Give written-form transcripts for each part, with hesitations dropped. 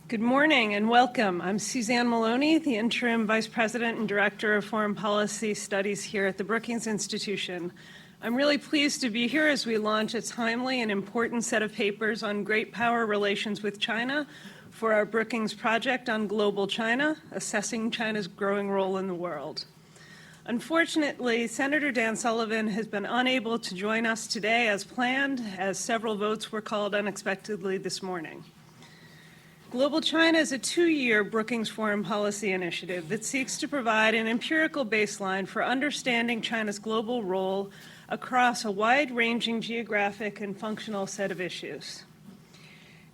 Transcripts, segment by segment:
Good morning and welcome. I'm Suzanne Maloney, the Interim Vice President and Director of Foreign Policy Studies here at the Brookings Institution. I'm really pleased to be here as we launch a timely and important set of papers on great power relations with China for our Brookings project on global China, assessing China's growing role in the world. Unfortunately, Senator Dan Sullivan has been unable to join us today as planned, as several votes were called unexpectedly this morning. Global China is a two-year Brookings foreign policy initiative that seeks to provide an empirical baseline for understanding China's global role across a wide-ranging geographic and functional set of issues.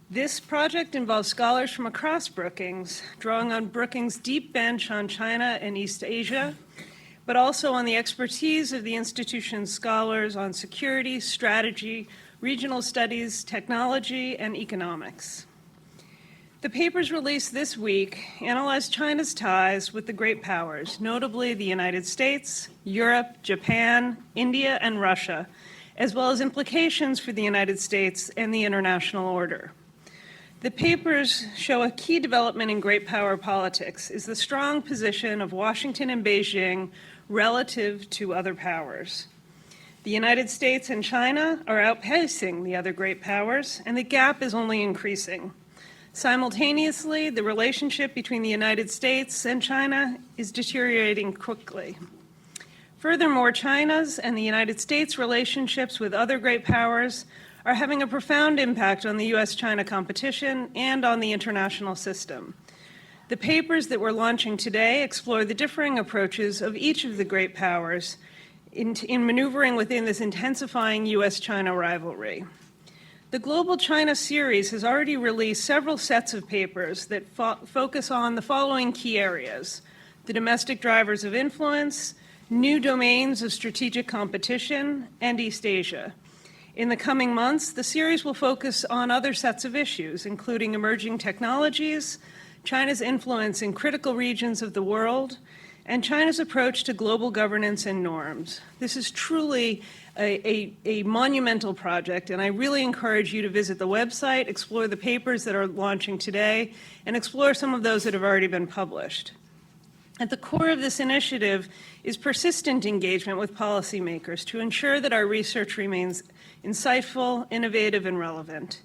This project involves scholars from across Brookings, drawing on Brookings' deep bench on China and East Asia, but also on the expertise of the institution's scholars on security, strategy, regional studies, technology, and economics. The papers released this week analyze China's ties with the great powers, notably the United States, Europe, Japan, India, and Russia, as well as implications for the United States and the international order. The papers show a key development in great power politics is the strong position of Washington and Beijing relative to other powers. The United States and China are outpacing the other great powers, and the gap is only increasing. Simultaneously, the relationship between the United States and China is deteriorating quickly. Furthermore, China's and the United States' relationships with other great powers are having a profound impact on the US-China competition and on the international system. The papers that we're launching today explore the differing approaches of each of the great powers in maneuvering within this intensifying US-China rivalry. The Global China series has already released several sets of papers that focus on the following key areas: the domestic drivers of influence, new domains of strategic competition, and East Asia. In the coming months, the series will focus on other sets of issues, including emerging technologies, China's influence in critical regions of the world, and China's approach to global governance and norms. This is truly a monumental project, and I really encourage you to visit the website, explore the papers that are launching today, and explore some of those that have already been published. At the core of this initiative is persistent engagement with policymakers to ensure that our research remains insightful, innovative, and relevant.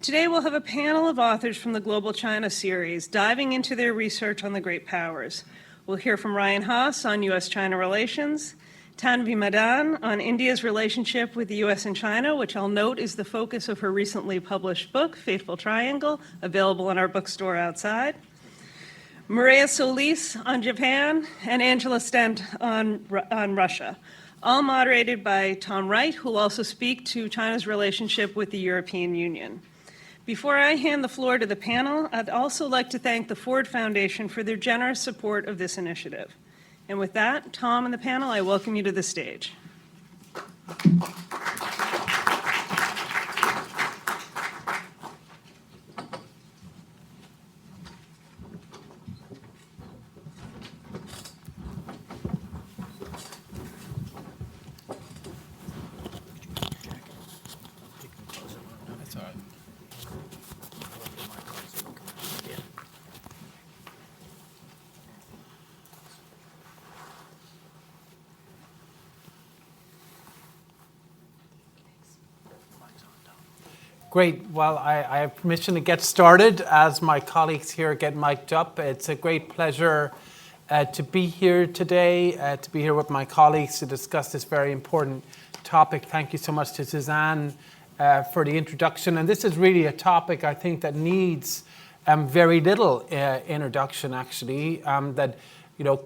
Today we'll have a panel of authors from the Global China series diving into their research on the great powers. We'll hear from Ryan Haas on US-China relations, Tanvi Madan on India's relationship with the US and China, which I'll note is the focus of her recently published book, Fateful Triangle, available in our bookstore outside, Maria Solis on Japan, and Angela Stent on Russia, all moderated by Tom Wright, who will also speak to China's relationship with the European Union. Before I hand the floor to the panel, I'd also like to thank the Ford Foundation for their generous support of this initiative. And with that, Tom and the panel, I welcome you to the stage. Great. Well, I have permission to get started as my colleagues here get mic'd up. It's a great pleasure to be here today, to be here with my colleagues to discuss this very important topic. Thank you so much to Suzanne for the introduction. And this is really a topic I think that needs very little introduction, actually. That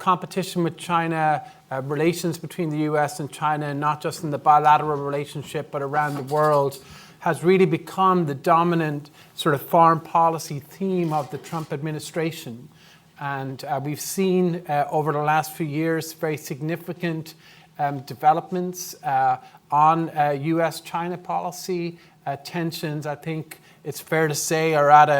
competition with China, relations between the US and China, not just in the bilateral relationship, but around the world, has really become the dominant sort of foreign policy theme of the Trump administration. And we've seen over the last few years very significant developments on US-China policy. Tensions, I think it's fair to say, are at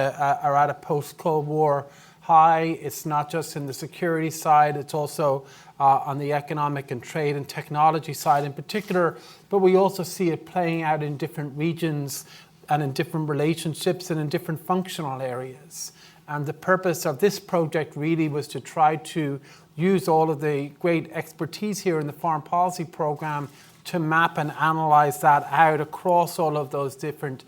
a post-Cold War high. It's not just in the security side, it's also on the economic and trade and technology side in particular, but we also see it playing out in different regions and in different relationships and in different functional areas. And the purpose of this project really was to try to use all of the great expertise here in the foreign policy program to map and analyze that out across all of those different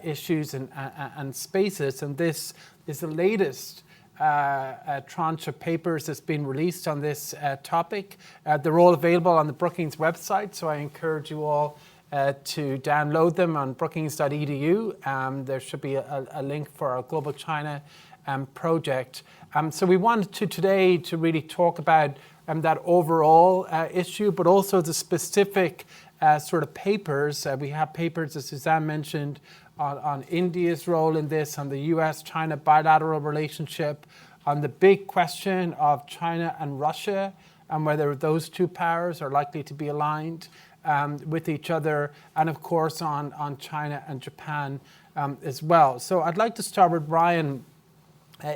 issues and spaces. And this is the latest tranche of papers that's been released on this topic. They're all available on the Brookings website, so I encourage you all to download them on brookings.edu. There should be a link for our Global China project. So we wanted to today to really talk about that overall issue, but also the specific sort of papers. We have papers, as Suzanne mentioned, on India's role in this, on the US-China bilateral relationship, on the big question of China and Russia, and whether those two powers are likely to be aligned with each other, and of course on China and Japan as well. So I'd like to start with Ryan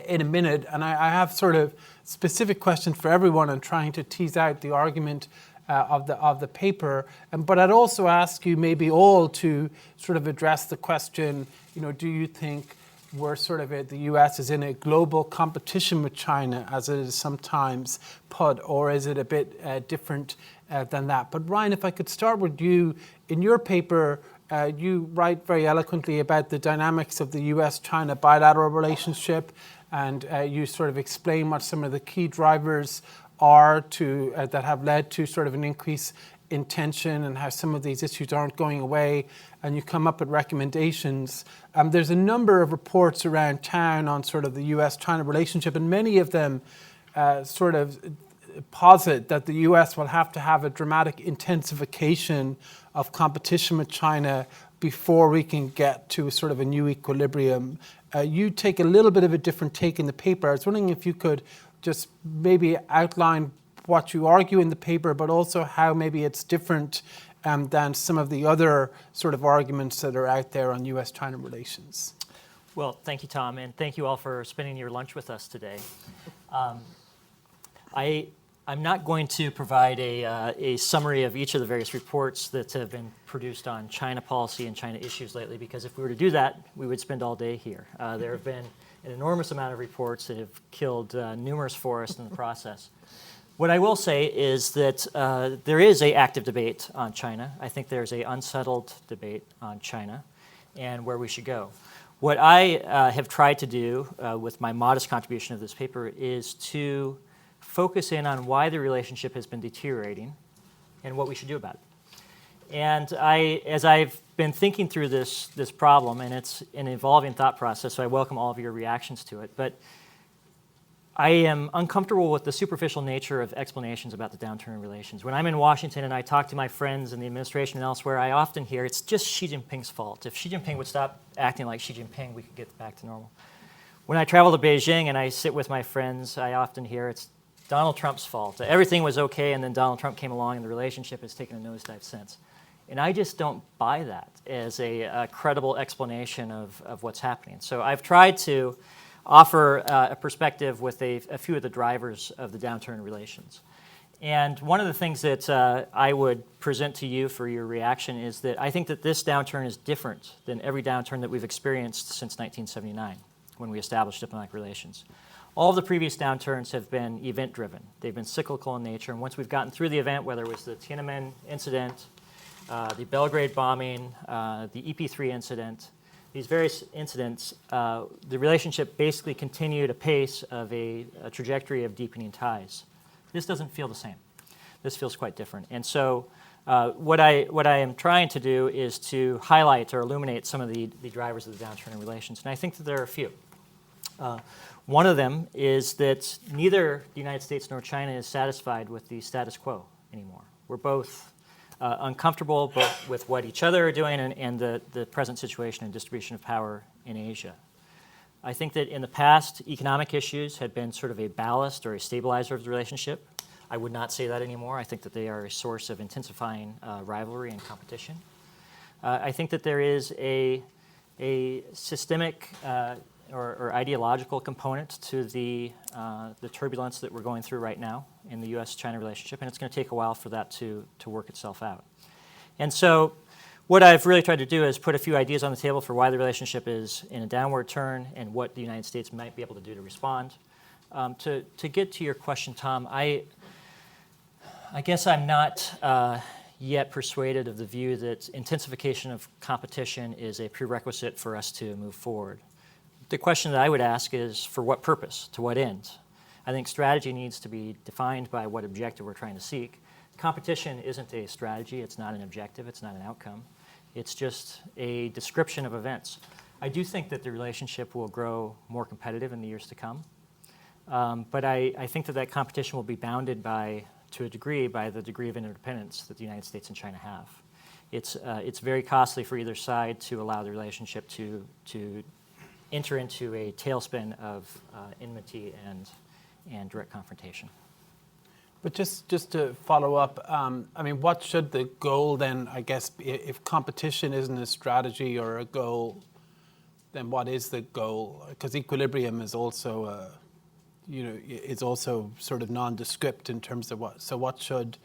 in a minute, and I have sort of specific questions for everyone and trying to tease out the argument of the paper. But I'd also ask you maybe all to sort of address the question, do you think we're sort of the US is in a global competition with China, as it is sometimes put, or is it a bit different than that? But Ryan, if I could start with you, in your paper, you write very eloquently about the dynamics of the US-China bilateral relationship, and you sort of explain what some of the key drivers are that have led to sort of an increase in tension and how some of these issues aren't going away, and you come up with recommendations. There's a number of reports around town on sort of the US-China relationship, and many of them sort of posit that the US will have to have a dramatic intensification of competition with China before we can get to sort of a new equilibrium. You take a little bit of a different take in the paper. I was wondering if you could just maybe outline what you argue in the paper, but also how maybe it's different than some of the other sort of arguments that are out there on US-China relations. Well, thank you, Tom, and thank you all for spending your lunch with us today. I'm not going to provide a summary of each of the various reports that have been produced on China policy and China issues lately, because if we were to do that, we would spend all day here. There have been an enormous amount of reports that have killed numerous forests in the process. What I will say is that there is an active debate on China. I think there's an unsettled debate on China and where we should go. What I have tried to do with my modest contribution of this paper is to focus in on why the relationship has been deteriorating and what we should do about it. And as I've been thinking through this problem, and it's an evolving thought process, so I welcome all of your reactions to it, but I am uncomfortable with the superficial nature of explanations about the downturn in relations. When I'm in Washington and I talk to my friends in the administration and elsewhere, I often hear it's just Xi Jinping's fault. If Xi Jinping would stop acting like Xi Jinping, we could get back to normal. When I travel to Beijing and I sit with my friends, I often hear it's Donald Trump's fault. Everything was okay, and then Donald Trump came along and the relationship has taken a nosedive since. And I just don't buy that as a credible explanation of what's happening. So I've tried to offer a perspective with a few of the drivers of the downturn in relations. And one of the things that I would present to you for your reaction is that I think that this downturn is different than every downturn that we've experienced since 1979, when we established diplomatic relations. All of the previous downturns have been event-driven. They've been cyclical in nature, and once we've gotten through the event, whether it was the Tiananmen incident, the Belgrade bombing, the EP3 incident, these various incidents, the relationship basically continued a pace of a trajectory of deepening ties. This doesn't feel the same. This feels quite different. And so what I am trying to do is to highlight or illuminate some of the drivers of the downturn in relations, and I think that there are a few. One of them is that neither the United States nor China is satisfied with the status quo anymore. We're both uncomfortable both with what each other are doing and the present situation and distribution of power in Asia. I think that in the past, economic issues had been sort of a ballast or a stabilizer of the relationship. I would not say that anymore. I think that they are a source of intensifying rivalry and competition. I think that there is a systemic or ideological component to the turbulence that we're going through right now in the U.S.-China relationship, and it's going to take a while for that to work itself out. And so what I've really tried to do is put a few ideas on the table for why the relationship is in a downward turn and what the United States might be able to do to respond. To get to your question, Tom, I guess I'm not yet persuaded of the view that intensification of competition is a prerequisite for us to move forward. The question that I would ask is, for what purpose? To what end? I think strategy needs to be defined by what objective we're trying to seek. Competition isn't a strategy, it's not an objective, it's not an outcome. It's just a description of events. I do think that the relationship will grow more competitive in the years to come. But I think that competition will be bounded to a degree by the degree of interdependence that the United States and China have. It's very costly for either side to allow the relationship to enter into a tailspin of enmity and direct confrontation. But just to follow up, I mean, what should the goal then, I guess, if competition isn't a strategy or a goal, then what is the goal? Because equilibrium is also, is also sort of nondescript in terms of what. So what should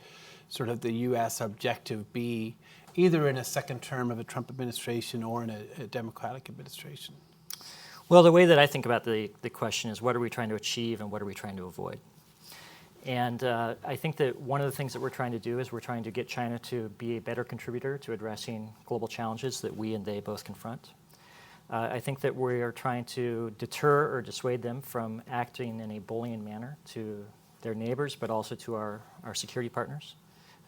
sort of the U.S. objective be, either in a second term of a Trump administration or in a Democratic administration? Well, the way that I think about the question is, what are we trying to achieve and what are we trying to avoid? And I think that one of the things that we're trying to do is we're trying to get China to be a better contributor to addressing global challenges that we and they both confront. I think that we are trying to deter or dissuade them from acting in a bullying manner to their neighbors, but also to our security partners.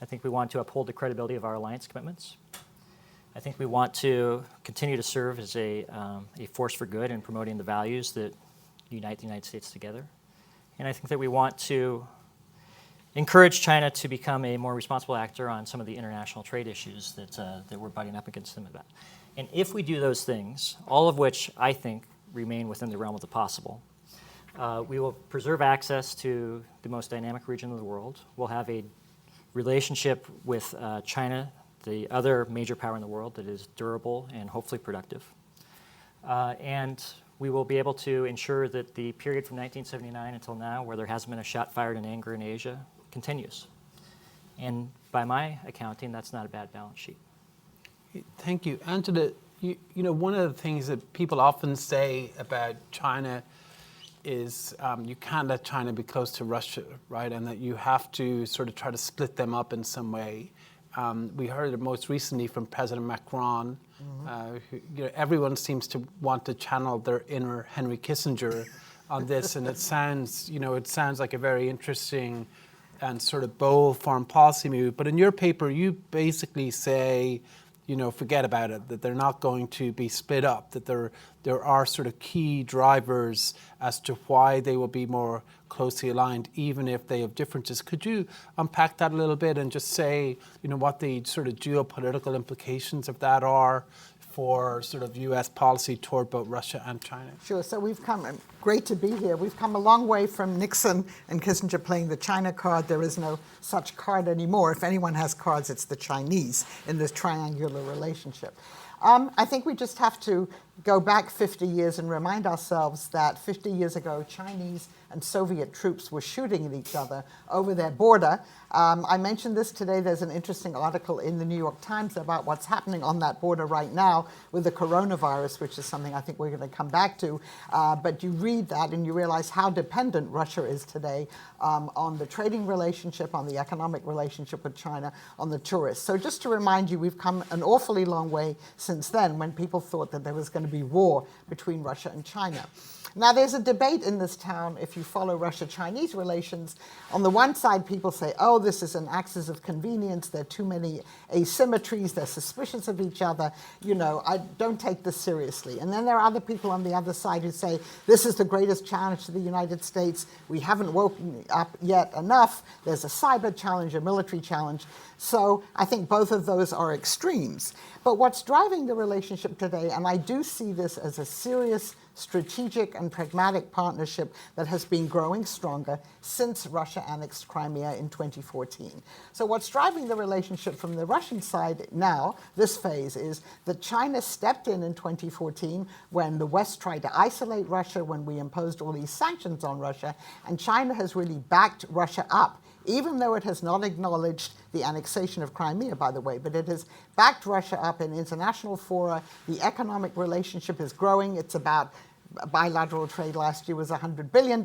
I think we want to uphold the credibility of our alliance commitments. I think we want to continue to serve as a force for good in promoting the values that unite the United States together. And I think that we want to encourage China to become a more responsible actor on some of the international trade issues that we're butting up against them about. And if we do those things, all of which I think remain within the realm of the possible, we will preserve access to the most dynamic region of the world. We'll have a relationship with China, the other major power in the world, that is durable and hopefully productive. And we will be able to ensure that the period from 1979 until now, where there hasn't been a shot fired in anger in Asia, continues. And by my accounting, that's not a bad balance sheet. Thank you. Angela, you know, one of the things that people often say about China is you can't let China be close to Russia, right? And that you have to sort of try to split them up in some way. We heard it most recently from President Macron. Everyone seems to want to channel their inner Henry Kissinger on this, and it sounds like a very interesting and sort of bold foreign policy move. But in your paper, you basically say, forget about it, that they're not going to be split up, that there are sort of key drivers as to why they will be more closely aligned, even if they have differences. Could you unpack that a little bit and just say, what the sort of geopolitical implications of that are for sort of U.S. policy toward both Russia and China? Sure. So great to be here. We've come a long way from Nixon and Kissinger playing the China card. There is no such card anymore. If anyone has cards, it's the Chinese in this triangular relationship. I think we just have to go back 50 years and remind ourselves that 50 years ago, Chinese and Soviet troops were shooting at each other over their border. I mentioned this today. There's an interesting article in the New York Times about what's happening on that border right now with the coronavirus, which is something I think we're going to come back to. But you read that and you realize how dependent Russia is today on the trading relationship, on the economic relationship with China, on the tourists. So just to remind you, we've come an awfully long way since then, when people thought that there was going to be war between Russia and China. Now, there's a debate in this town, if you follow Russia-Chinese relations. On the one side, people say, oh, this is an axis of convenience. There are too many asymmetries. They're suspicious of each other. I don't take this seriously. And then there are other people on the other side who say, this is the greatest challenge to the United States. We haven't woken up yet enough. There's a cyber challenge, a military challenge. So I think both of those are extremes. But what's driving the relationship today, and I do see this as a serious strategic and pragmatic partnership that has been growing stronger since Russia annexed Crimea in 2014. So what's driving the relationship from the Russian side now, this phase, is that China stepped in 2014 when the West tried to isolate Russia, when we imposed all these sanctions on Russia, and China has really backed Russia up even though it has not acknowledged the annexation of Crimea, by the way, but it has backed Russia up in international fora. The economic relationship is growing. It's about bilateral trade last year was $100 billion.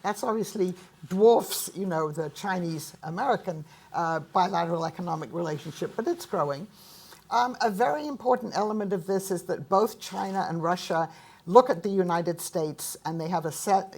That's obviously dwarfs, the Chinese-American bilateral economic relationship, but it's growing. A very important element of this is that both China and Russia look at the United States and they have a set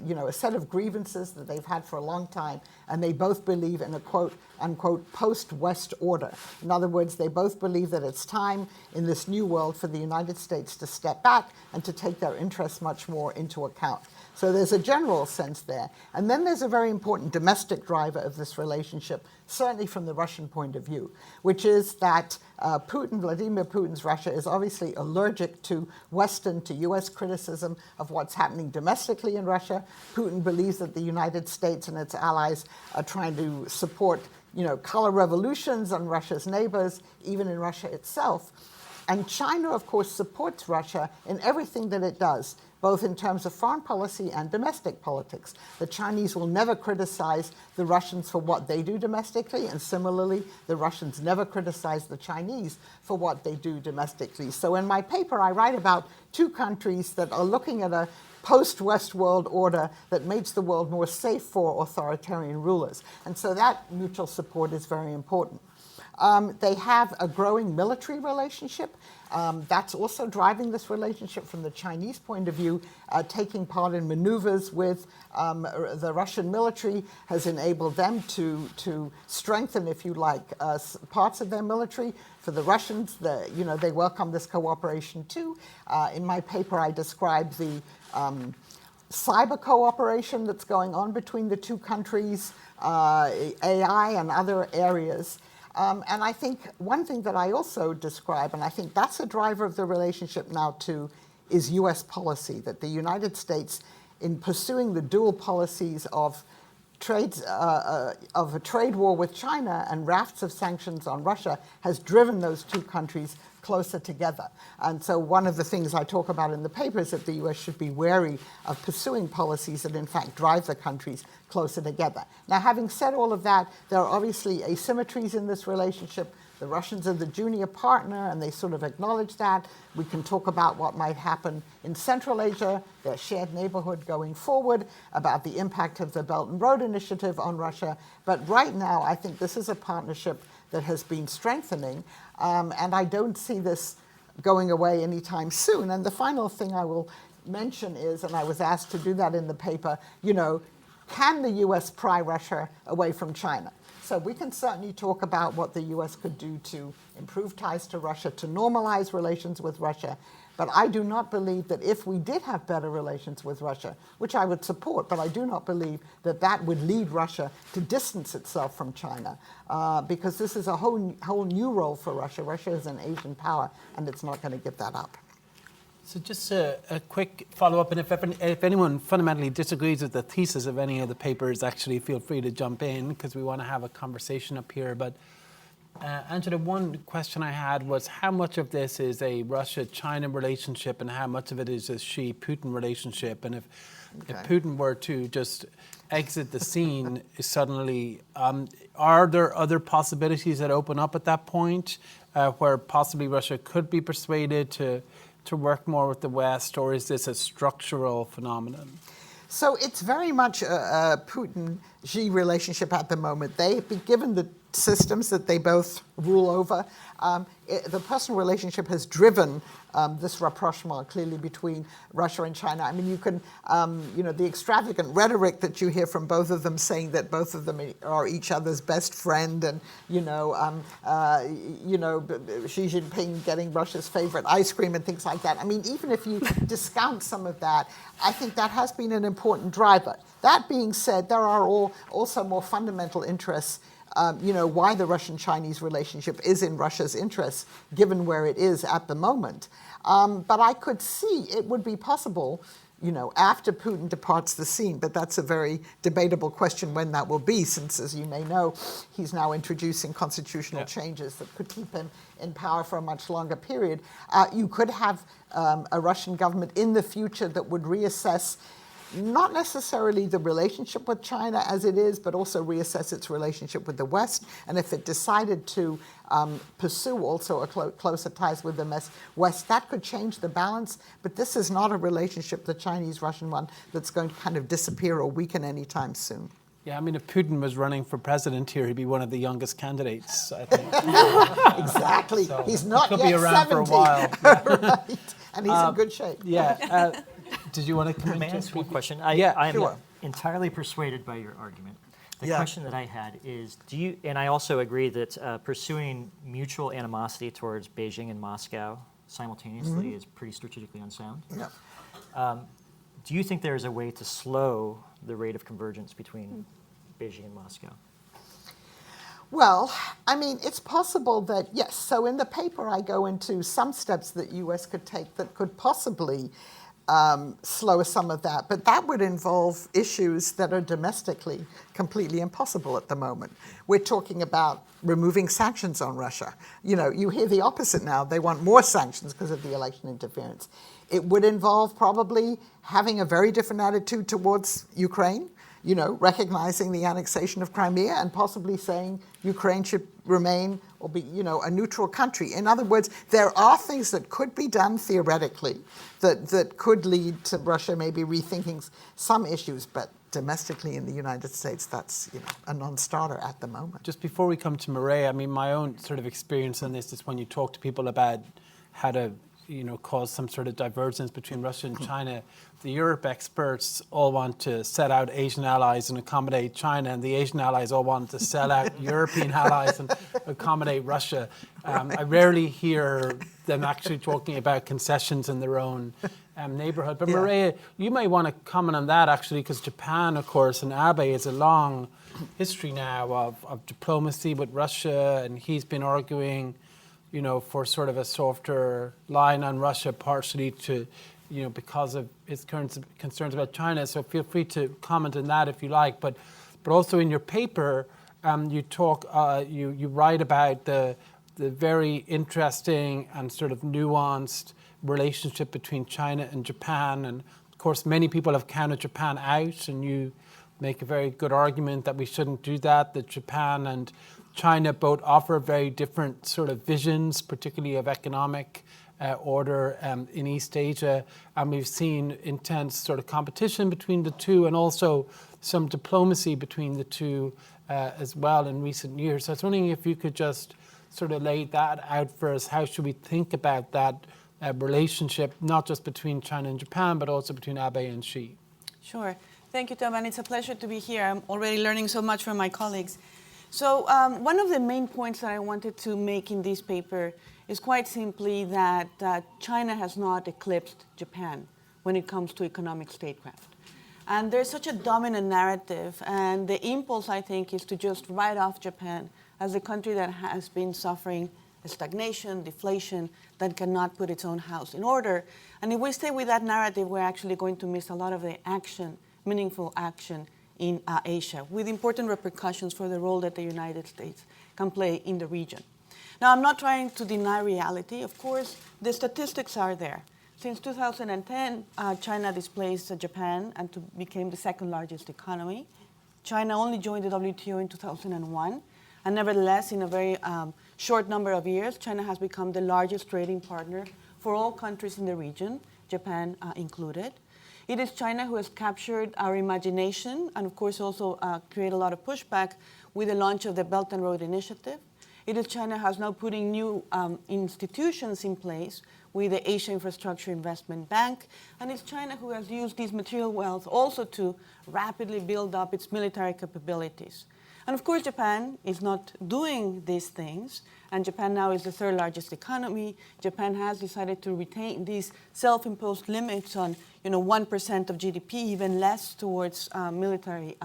of grievances that they've had for a long time, and they both believe in a quote unquote post-West order. In other words, they both believe that it's time in this new world for the United States to step back and to take their interests much more into account. So there's a general sense there. And then there's a very important domestic driver of this relationship, certainly from the Russian point of view, which is that Vladimir Putin's Russia is obviously allergic to Western, to US criticism of what's happening domestically in Russia. Putin believes that the United States and its allies are trying to support, color revolutions on Russia's neighbors, even in Russia itself. And China, of course, supports Russia in everything that it does, both in terms of foreign policy and domestic politics. The Chinese will never criticize the Russians for what they do domestically, and similarly, the Russians never criticize the Chinese for what they do domestically. So in my paper, I write about two countries that are looking at a post-West world order that makes the world more safe for authoritarian rulers. And so that mutual support is very important. They have a growing military relationship. That's also driving this relationship from the Chinese point of view. Taking part in maneuvers with the Russian military has enabled them to strengthen, if you like, parts of their military. For the Russians, they welcome this cooperation too. In my paper, I describe the cyber cooperation that's going on between the two countries, AI and other areas. And I think one thing that I also describe, and I think that's a driver of the relationship now too, is US policy, that the United States, in pursuing the dual policies of a trade war with China and rafts of sanctions on Russia, has driven those two countries closer together. And so one of the things I talk about in the paper is that the US should be wary of pursuing policies that in fact drive the countries closer together. Now, having said all of that, there are obviously asymmetries in this relationship. The Russians are the junior partner, and they sort of acknowledge that. We can talk about what might happen in Central Asia, their shared neighborhood going forward, about the impact of the Belt and Road Initiative on Russia. But right now, I think this is a partnership that has been strengthening, and I don't see this going away anytime soon. And the final thing I will mention is, and I was asked to do that in the paper, can the US pry Russia away from China? So we can certainly talk about what the US could do to improve ties to Russia, to normalize relations with Russia. But I do not believe that if we did have better relations with Russia, which I would support, but I do not believe that that would lead Russia to distance itself from China, because this is a whole new role for Russia. Russia is an Asian power, and it's not going to give that up. So just a quick follow-up, and if anyone fundamentally disagrees with the thesis of any of the papers, actually feel free to jump in, because we want to have a conversation up here. But Angela, one question I had was how much of this is a Russia-China relationship and how much of it is a Xi-Putin relationship? And if Putin were to just exit the scene suddenly, are there other possibilities that open up at that point where possibly Russia could be persuaded to work more with the West, or is this a structural phenomenon? So it's very much a Putin-Xi relationship at the moment. They've been given the systems that they both rule over. The personal relationship has driven this rapprochement clearly between Russia and China. I mean, you can, the extravagant rhetoric that you hear from both of them saying that both of them are each other's best friend, and Xi Jinping getting Russia's favorite ice cream and things like that. I mean, even if you discount some of that, I think that has been an important driver. That being said, there are also more fundamental interests. Why the Russian-Chinese relationship is in Russia's interests, given where it is at the moment. But I could see it would be possible, after Putin departs the scene, but that's a very debatable question when that will be, since, as you may know, he's now introducing constitutional changes that could keep him in power for a much longer period. You could have a Russian government in the future that would reassess not necessarily the relationship with China as it is, but also reassess its relationship with the West. And if it decided to pursue also a closer ties with the West, that could change the balance. But this is not a relationship, the Chinese-Russian one, that's going to kind of disappear or weaken anytime soon. Yeah, I mean, if Putin was running for president here, he'd be one of the youngest candidates, I think. Exactly. So he's not he could yet be around 70. for a while. Right. And he's in good shape. Yeah. Did you want to come May I into ask one question? Yeah, I am sure. entirely persuaded by your argument. The Yeah. question that I had is, and I also agree that pursuing mutual animosity towards Beijing and Moscow simultaneously is pretty strategically unsound. Yeah. Do you think there is a way to slow the rate of convergence between Beijing and Moscow? Well, I mean, it's possible that, yes. So in the paper, I go into some steps that U.S. could take that could possibly slow some of that. But that would involve issues that are domestically completely impossible at the moment. We're talking about removing sanctions on Russia. You know, you hear the opposite now. They want more sanctions because of the election interference. It would involve probably having a very different attitude towards Ukraine, you know, recognizing the annexation of Crimea and possibly saying Ukraine should remain or be, you know, a neutral country. In other words, there are things that could be done theoretically that could lead to Russia maybe rethinking some issues, but domestically in the United States, that's, you know, a non-starter at the moment. Just before we come to Maria, I mean, my own sort of experience on this is when you talk to people about how to, you know, cause some sort of divergence between Russia and China, the Europe experts all want to set out Asian allies and accommodate China, and the Asian allies all want to sell out European allies and accommodate Russia. I rarely hear them actually talking about concessions in their own neighborhood. But Maria, you may want to comment on that actually, because Japan, of course, and Abe has a long history now of diplomacy with Russia, and he's been arguing, you know, for sort of a softer line on Russia, partially to, you know, because of his current concerns about China. So feel free to comment on that if you like. But also in your paper, you talk, you write about the very interesting and sort of nuanced relationship between China and Japan. And of course, many people have counted Japan out, and you make a very good argument that we shouldn't do that, that Japan and China both offer very different sort of visions, particularly of economic order in East Asia. And we've seen intense sort of competition between the two, and also some diplomacy between the two as well in recent years. So I was wondering if you could just sort of lay that out for us. How should we think about that relationship, not just between China and Japan, but also between Abe and Xi? Sure. Thank you, Tom, and it's a pleasure to be here. I'm already learning so much from my colleagues. So one of the main points that I wanted to make in this paper is quite simply that China has not eclipsed Japan when it comes to economic statecraft. And there's such a dominant narrative, and the impulse, I think, is to just write off Japan as a country that has been suffering stagnation, deflation, that cannot put its own house in order. And if we stay with that narrative, we're actually going to miss a lot of the action, meaningful action in Asia, with important repercussions for the role that the United States can play in the region. Now, I'm not trying to deny reality. Of course, the statistics are there. Since 2010, China displaced Japan and became the second largest economy. China only joined the WTO in 2001. And nevertheless, in a very short number of years, China has become the largest trading partner for all countries in the region, Japan included. It is China who has captured our imagination and, of course, also created a lot of pushback with the launch of the Belt and Road Initiative. It is China who is now putting new institutions in place with the Asia Infrastructure Investment Bank. And it's China who has used this material wealth also to rapidly build up its military capabilities. And of course, Japan is not doing these things. And Japan now is the third largest economy. Japan has decided to retain these self-imposed limits on 1% of GDP, even less towards military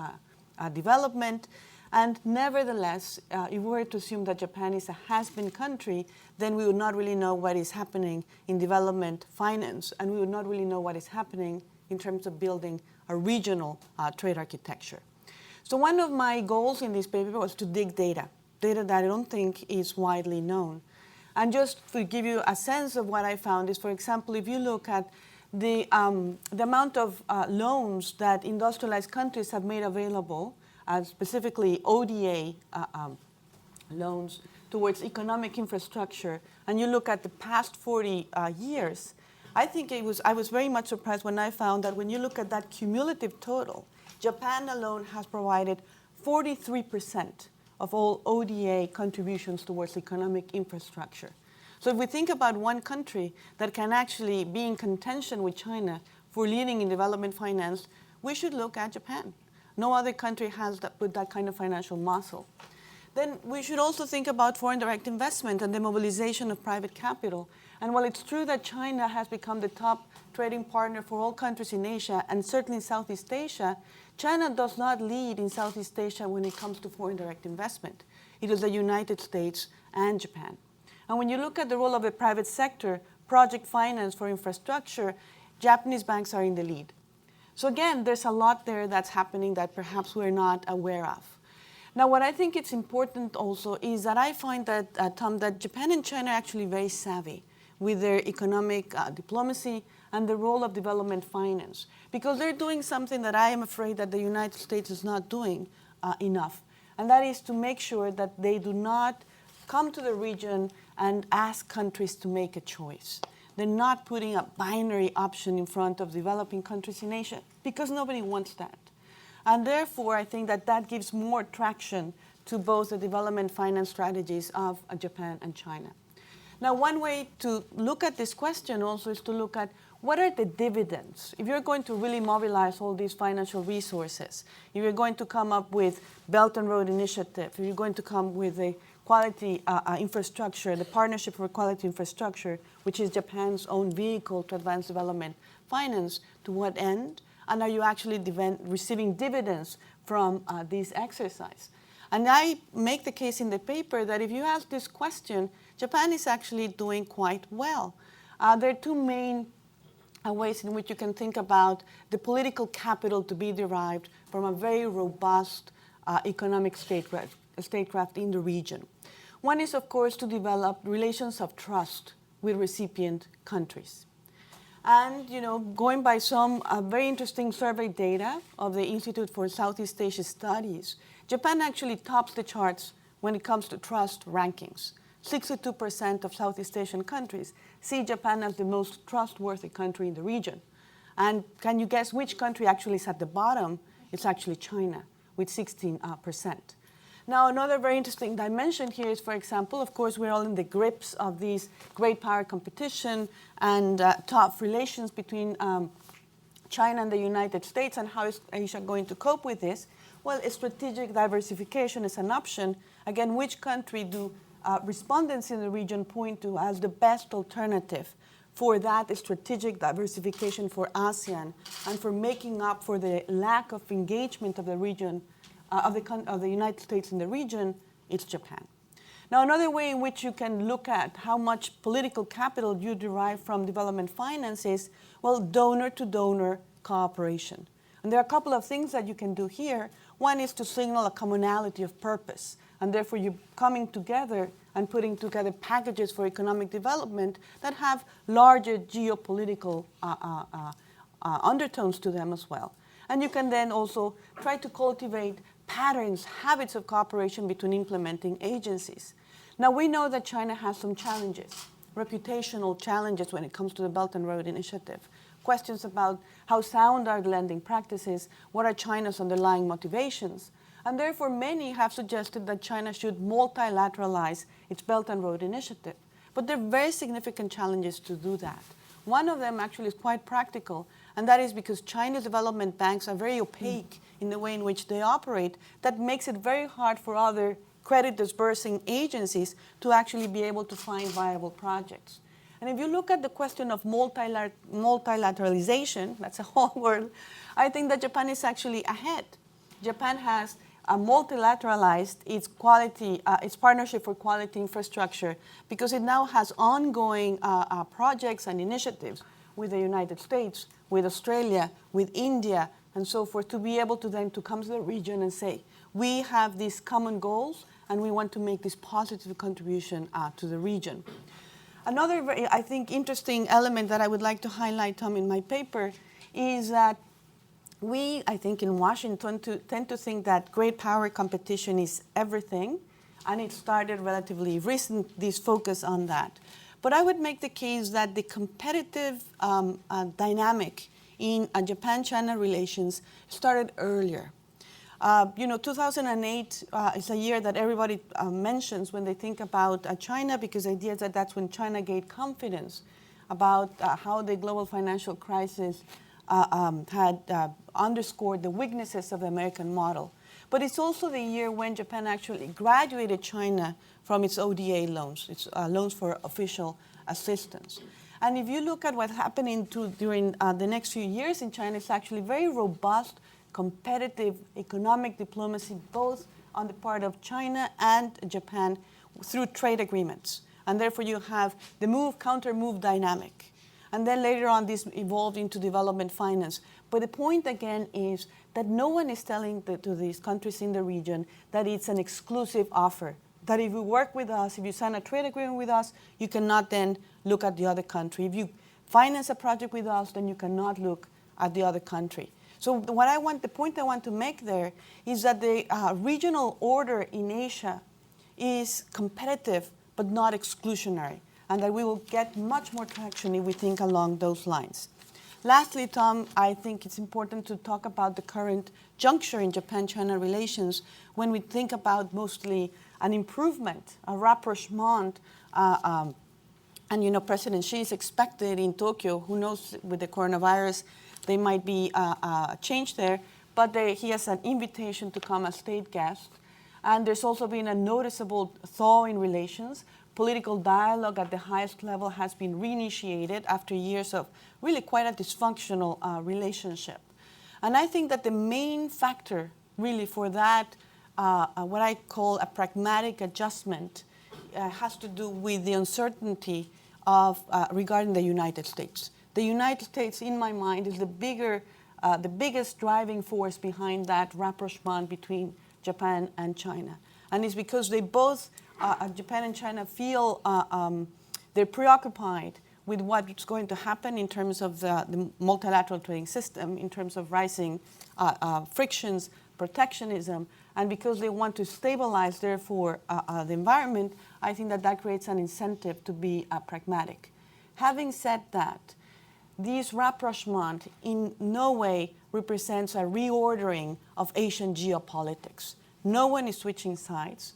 development. And nevertheless, if we were to assume that Japan is a has-been country, then we would not really know what is happening in development finance, and we would not really know what is happening in terms of building a regional trade architecture. So one of my goals in this paper was to dig data that I don't think is widely known. And just to give you a sense of what I found is, for example, if you look at the amount of loans that industrialized countries have made available, specifically ODA loans towards economic infrastructure, and you look at the past 40 years, I was very much surprised when I found that when you look at that cumulative total, Japan alone has provided 43% of all ODA contributions towards economic infrastructure. So if we think about one country that can actually be in contention with China for leading in development finance, we should look at Japan. No other country has with that kind of financial muscle. Then we should also think about foreign direct investment and the mobilization of private capital. And while it's true that China has become the top trading partner for all countries in Asia and certainly in Southeast Asia, China does not lead in Southeast Asia when it comes to foreign direct investment. It is the United States and Japan. And when you look at the role of the private sector, project finance for infrastructure, Japanese banks are in the lead. So again, there's a lot there that's happening that perhaps we're not aware of. Now, what I think it's important also is that I find that, Tom, that Japan and China are actually very savvy with their economic diplomacy and the role of development finance, because they're doing something that I am afraid that the United States is not doing enough, and that is to make sure that they do not come to the region and ask countries to make a choice. They're not putting a binary option in front of developing countries in Asia, because nobody wants that. And therefore, I think that that gives more traction to both the development finance strategies of Japan and China. Now, one way to look at this question also is to look at what are the dividends? If you're going to really mobilize all these financial resources, if you're going to come up with Belt and Road Initiative, if you're going to come with a quality infrastructure, the Partnership for Quality Infrastructure, which is Japan's own vehicle to advance development finance, to what end? And are you actually receiving dividends from this exercise? And I make the case in the paper that if you ask this question, Japan is actually doing quite well. There are two main ways in which you can think about the political capital to be derived from a very robust economic statecraft in the region. One is, of course, to develop relations of trust with recipient countries. And, going by some very interesting survey data of the Institute for Southeast Asia Studies, Japan actually tops the charts when it comes to trust rankings. 62% of Southeast Asian countries see Japan as the most trustworthy country in the region. And can you guess which country actually is at the bottom? It's actually China, with 16%. Now, another very interesting dimension here is, for example, of course, we're all in the grips of these great power competition and tough relations between China and the United States, and how is Asia going to cope with this? Well, strategic diversification is an option. Again, which country do respondents in the region point to as the best alternative for that strategic diversification for ASEAN and for making up for the lack of engagement of the region, of the United States in the region? It's Japan. Now, another way in which you can look at how much political capital you derive from development finance is, well, donor-to-donor cooperation. And there are a couple of things that you can do here. One is to signal a commonality of purpose, and therefore you're coming together and putting together packages for economic development that have larger geopolitical undertones to them as well. And you can then also try to cultivate patterns, habits of cooperation between implementing agencies. Now, we know that China has some challenges, reputational challenges when it comes to the Belt and Road Initiative. Questions about how sound are the lending practices, what are China's underlying motivations. And therefore, many have suggested that China should multilateralize its Belt and Road Initiative. But there are very significant challenges to do that. One of them actually is quite practical, and that is because China's development banks are very opaque in the way in which they operate. That makes it very hard for other credit disbursing agencies to actually be able to find viable projects. And if you look at the question of multilateralization, that's a whole word, I think that Japan is actually ahead. Japan has multilateralized its partnership for quality infrastructure because it now has ongoing projects and initiatives with the United States, with Australia, with India, and so forth, to be able to then to come to the region and say, we have these common goals and we want to make this positive contribution to the region. Another very, I think, interesting element that I would like to highlight, Tom, in my paper is that we, I think, in Washington tend to think that great power competition is everything, and it started relatively recent, this focus on that. But I would make the case that the competitive dynamic in Japan-China relations started earlier. 2008 is a year that everybody mentions when they think about China, because the idea is that that's when China gained confidence about how the global financial crisis had underscored the weaknesses of the American model. But it's also the year when Japan actually graduated China from its ODA loans, its loans for official assistance. And if you look at what's happening during the next few years in China, it's actually very robust, competitive economic diplomacy, both on the part of China and Japan through trade agreements. And therefore you have the counter-move dynamic. And then later on this evolved into development finance. But the point again is that no one is telling to these countries in the region that it's an exclusive offer. That if you work with us, if you sign a trade agreement with us, you cannot then look at the other country. If you finance a project with us, then you cannot look at the other country. So the point I want to make there is that the regional order in Asia is competitive but not exclusionary, and that we will get much more traction if we think along those lines. Lastly, Tom, I think it's important to talk about the current juncture in Japan-China relations when we think about mostly an improvement, a rapprochement, and President Xi is expected in Tokyo. Who knows, with the coronavirus, there might be a change there, but he has an invitation to come as state guest. And there's also been a noticeable thaw in relations. Political dialogue at the highest level has been reinitiated after years of really quite a dysfunctional relationship. And I think that the main factor really for that, what I call a pragmatic adjustment, has to do with the uncertainty of regarding the United States. The United States, in my mind, is the biggest driving force behind that rapprochement between Japan and China. And it's because they both, Japan and China, feel they're preoccupied with what's going to happen in terms of the multilateral trading system, in terms of rising frictions, protectionism, and because they want to stabilize, therefore, the environment, I think that creates an incentive to be pragmatic. Having said that, this rapprochement in no way represents a reordering of Asian geopolitics. No one is switching sides.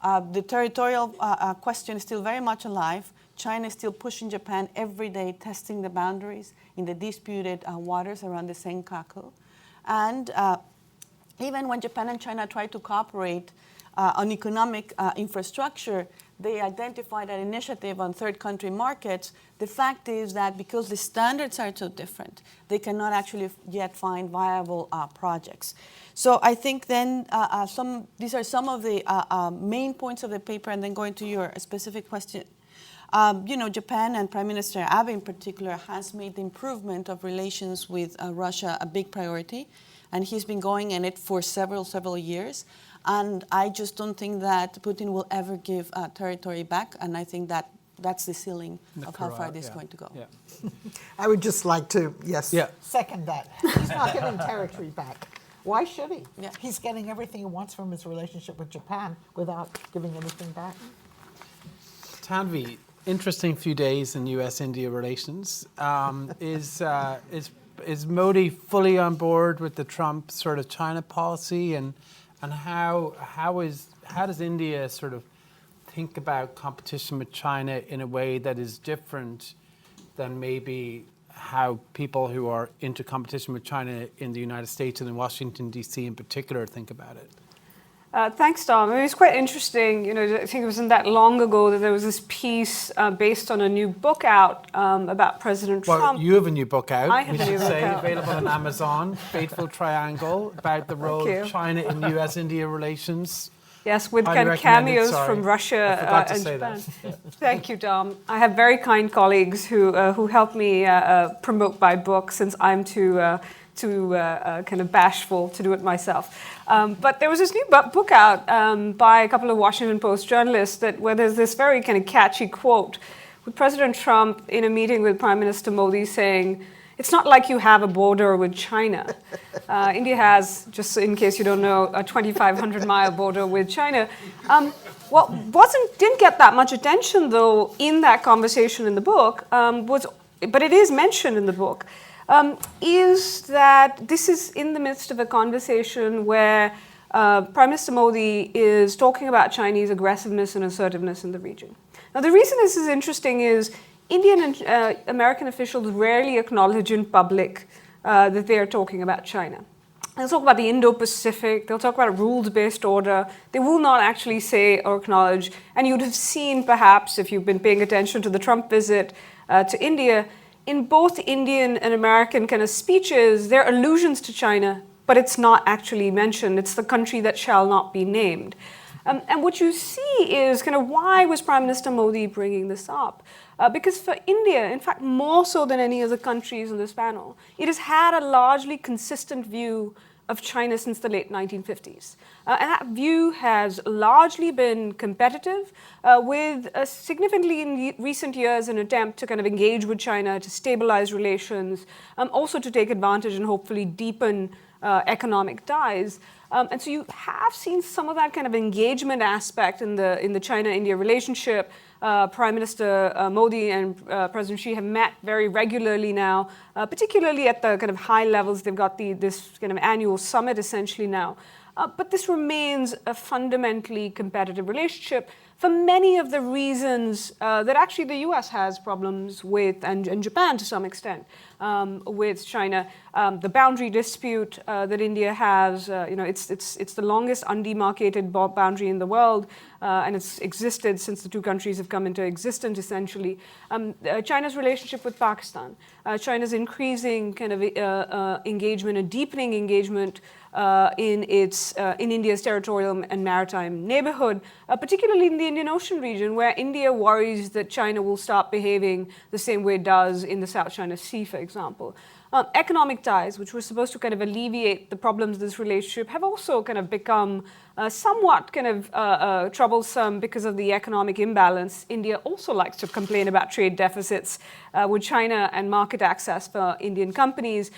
The territorial question is still very much alive. China is still pushing Japan every day, testing the boundaries in the disputed waters around the Senkaku. And even when Japan and China try to cooperate on economic infrastructure, they identified an initiative on third country markets. The fact is that because the standards are so different, they cannot actually yet find viable projects. So I think then these are some of the main points of the paper, and then going to your specific question. Japan and Prime Minister Abe in particular has made the improvement of relations with Russia a big priority, and he's been going in it for several years. And I just don't think that Putin will ever give territory back, and I think that that's the ceiling of how far this is going to go. Yeah. I would just like to, second that. He's not giving territory back. Why should he? Yeah. He's getting everything he wants from his relationship with Japan without giving anything back. Tanvi, interesting few days in U.S.-India relations. Is Modi fully on board with the Trump sort of China policy, and how does India sort of think about competition with China in a way that is different than maybe how people who are into competition with China in the United States and in Washington, D.C. in particular think about it? Thanks, Tom. I mean, it's quite interesting. I think it wasn't that long ago that there was this piece based on a new book out about President Trump. Well, you have a new book out. I have a new book out. Available on Amazon, Fateful Triangle, about the role of China in U.S.-India relations. Yes, with kind of cameos from Russia I forgot to and say Japan. that. Thank you, Dom. I have very kind colleagues who help me promote my book, since I'm too kind of bashful to do it myself. But there was this new book out by a couple of Washington Post journalists where there's this very kind of catchy quote, with President Trump in a meeting with Prime Minister Modi saying, it's not like you have a border with China. India has, just in case you don't know, a 2,500-mile border with China. What didn't get that much attention, though, in that conversation in the book, but it is mentioned in the book, is that this is in the midst of a conversation where Prime Minister Modi is talking about Chinese aggressiveness and assertiveness in the region. Now, the reason this is interesting is Indian and American officials rarely acknowledge in public that they are talking about China. They'll talk about the Indo-Pacific, they'll talk about a rules-based order. They will not actually say or acknowledge, and you'd have seen perhaps, if you've been paying attention to the Trump visit to India, in both Indian and American kind of speeches, there are allusions to China, but it's not actually mentioned. It's the country that shall not be named. And what you see is kind of why was Prime Minister Modi bringing this up? Because for India, in fact, more so than any of the countries in this panel, it has had a largely consistent view of China since the late 1950s. And that view has largely been competitive, with significantly in recent years an attempt to kind of engage with China, to stabilize relations, also to take advantage and hopefully deepen economic ties. And so you have seen some of that kind of engagement aspect in the China-India relationship. Prime Minister Modi and President Xi have met very regularly now, particularly at the kind of high levels. They've got this kind of annual summit essentially now. But this remains a fundamentally competitive relationship for many of the reasons that actually the US has problems with, and Japan to some extent, with China. The boundary dispute that India has, it's the longest undemarcated boundary in the world, and it's existed since the two countries have come into existence, essentially. China's relationship with Pakistan, China's increasing kind of engagement, a deepening engagement in India's territorial and maritime neighborhood, particularly in the Indian Ocean region, where India worries that China will start behaving the same way it does in the South China Sea, for example. Economic ties, which were supposed to kind of alleviate the problems of this relationship, have also kind of become somewhat kind of troublesome because of the economic imbalance. India also likes to complain about trade deficits with China and market access for Indian companies.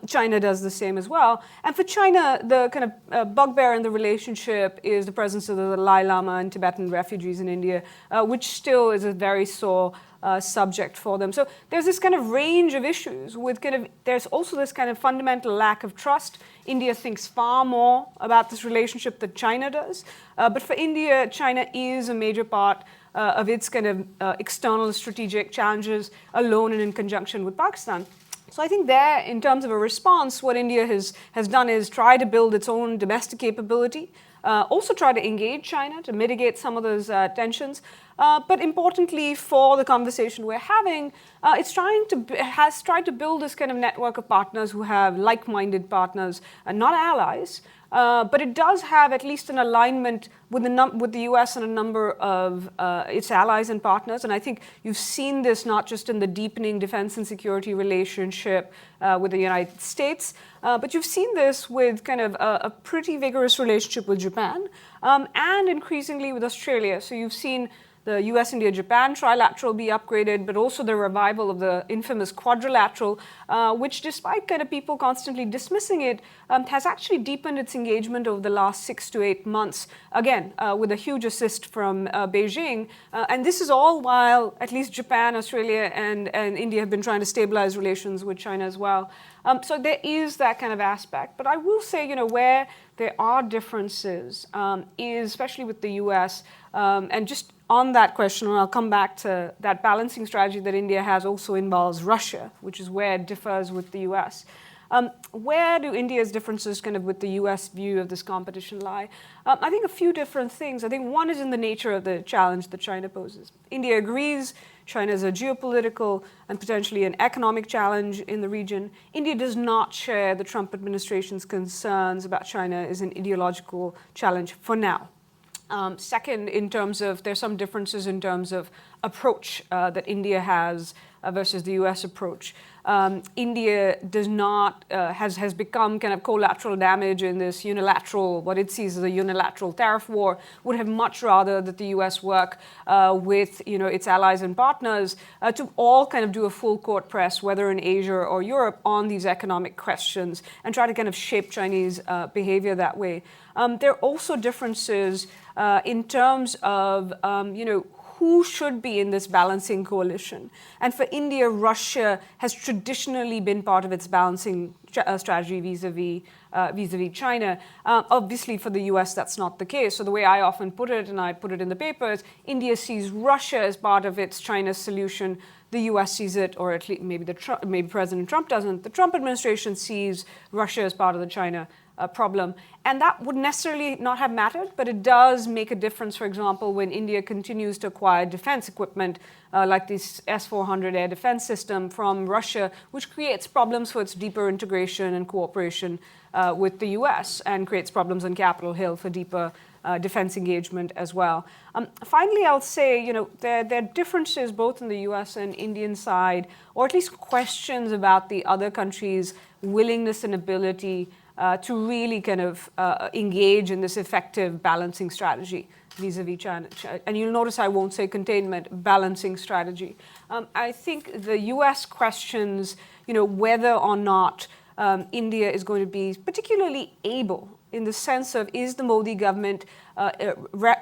China does the same as well. And for China, the kind of bugbear in the relationship is the presence of the Dalai Lama and Tibetan refugees in India, which still is a very sore subject for them. So there's this kind of range of issues with there's also this kind of fundamental lack of trust. India thinks far more about this relationship than China does. But for India, China is a major part of its kind of external strategic challenges alone and in conjunction with Pakistan. So I think there, in terms of a response, what India has done is try to build its own domestic capability, also try to engage China to mitigate some of those tensions. But importantly, for the conversation we're having, has tried to build this kind of network of partners who have like-minded partners, and not allies. But it does have at least an alignment with the US and a number of its allies and partners. And I think you've seen this not just in the deepening defense and security relationship with the United States, but you've seen this with kind of a pretty vigorous relationship with Japan, and increasingly with Australia. So you've seen the US-India-Japan trilateral be upgraded, but also the revival of the infamous quadrilateral, which, despite kind of people constantly dismissing it, has actually deepened its engagement over the last 6 to 8 months, again, with a huge assist from Beijing. And this is all while at least Japan, Australia, and India have been trying to stabilize relations with China as well. So there is that kind of aspect. But I will say, where there are differences, is especially with the US, and just on that question, and I'll come back to that balancing strategy that India has also involves Russia, which is where it differs with the US. Where do India's differences kind of with the US view of this competition lie? I think a few different things. I think one is in the nature of the challenge that China poses. India agrees China is a geopolitical and potentially an economic challenge in the region. India does not share the Trump administration's concerns about China as an ideological challenge for now. Second, in terms of, there's some differences in terms of approach that India has versus the US approach. India does not, has become kind of collateral damage in this unilateral, what it sees as a unilateral tariff war, would have much rather that the US work with its allies and partners to all kind of do a full court press, whether in Asia or Europe, on these economic questions and try to kind of shape Chinese behavior that way. There are also differences in terms of, who should be in this balancing coalition. And for India, Russia has traditionally been part of its balancing strategy vis-a-vis China. Obviously, for the US, that's not the case. So the way I often put it, and I put it in the papers, India sees Russia as part of its China solution. The US sees it, or at least maybe President Trump doesn't. The Trump administration sees Russia as part of the China problem. And that would necessarily not have mattered, but it does make a difference, for example, when India continues to acquire defense equipment like this S-400 air defense system from Russia, which creates problems for its deeper integration and cooperation with the US and creates problems on Capitol Hill for deeper defense engagement as well. Finally, I'll say, there are differences both in the US and Indian side, or at least questions about the other countries' willingness and ability to really kind of engage in this effective balancing strategy vis-a-vis China. And you'll notice I won't say containment, balancing strategy. I think the US questions, whether or not India is going to be particularly able, in the sense of, is the Modi government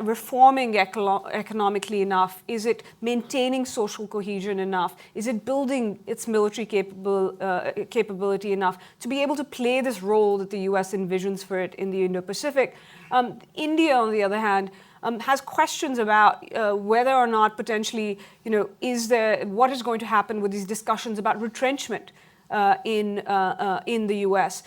reforming economically enough? Is it maintaining social cohesion enough? Is it building its military capability enough to be able to play this role that the US envisions for it in the Indo-Pacific? India, on the other hand, has questions about whether or not potentially, what is going to happen with these discussions about retrenchment in the US.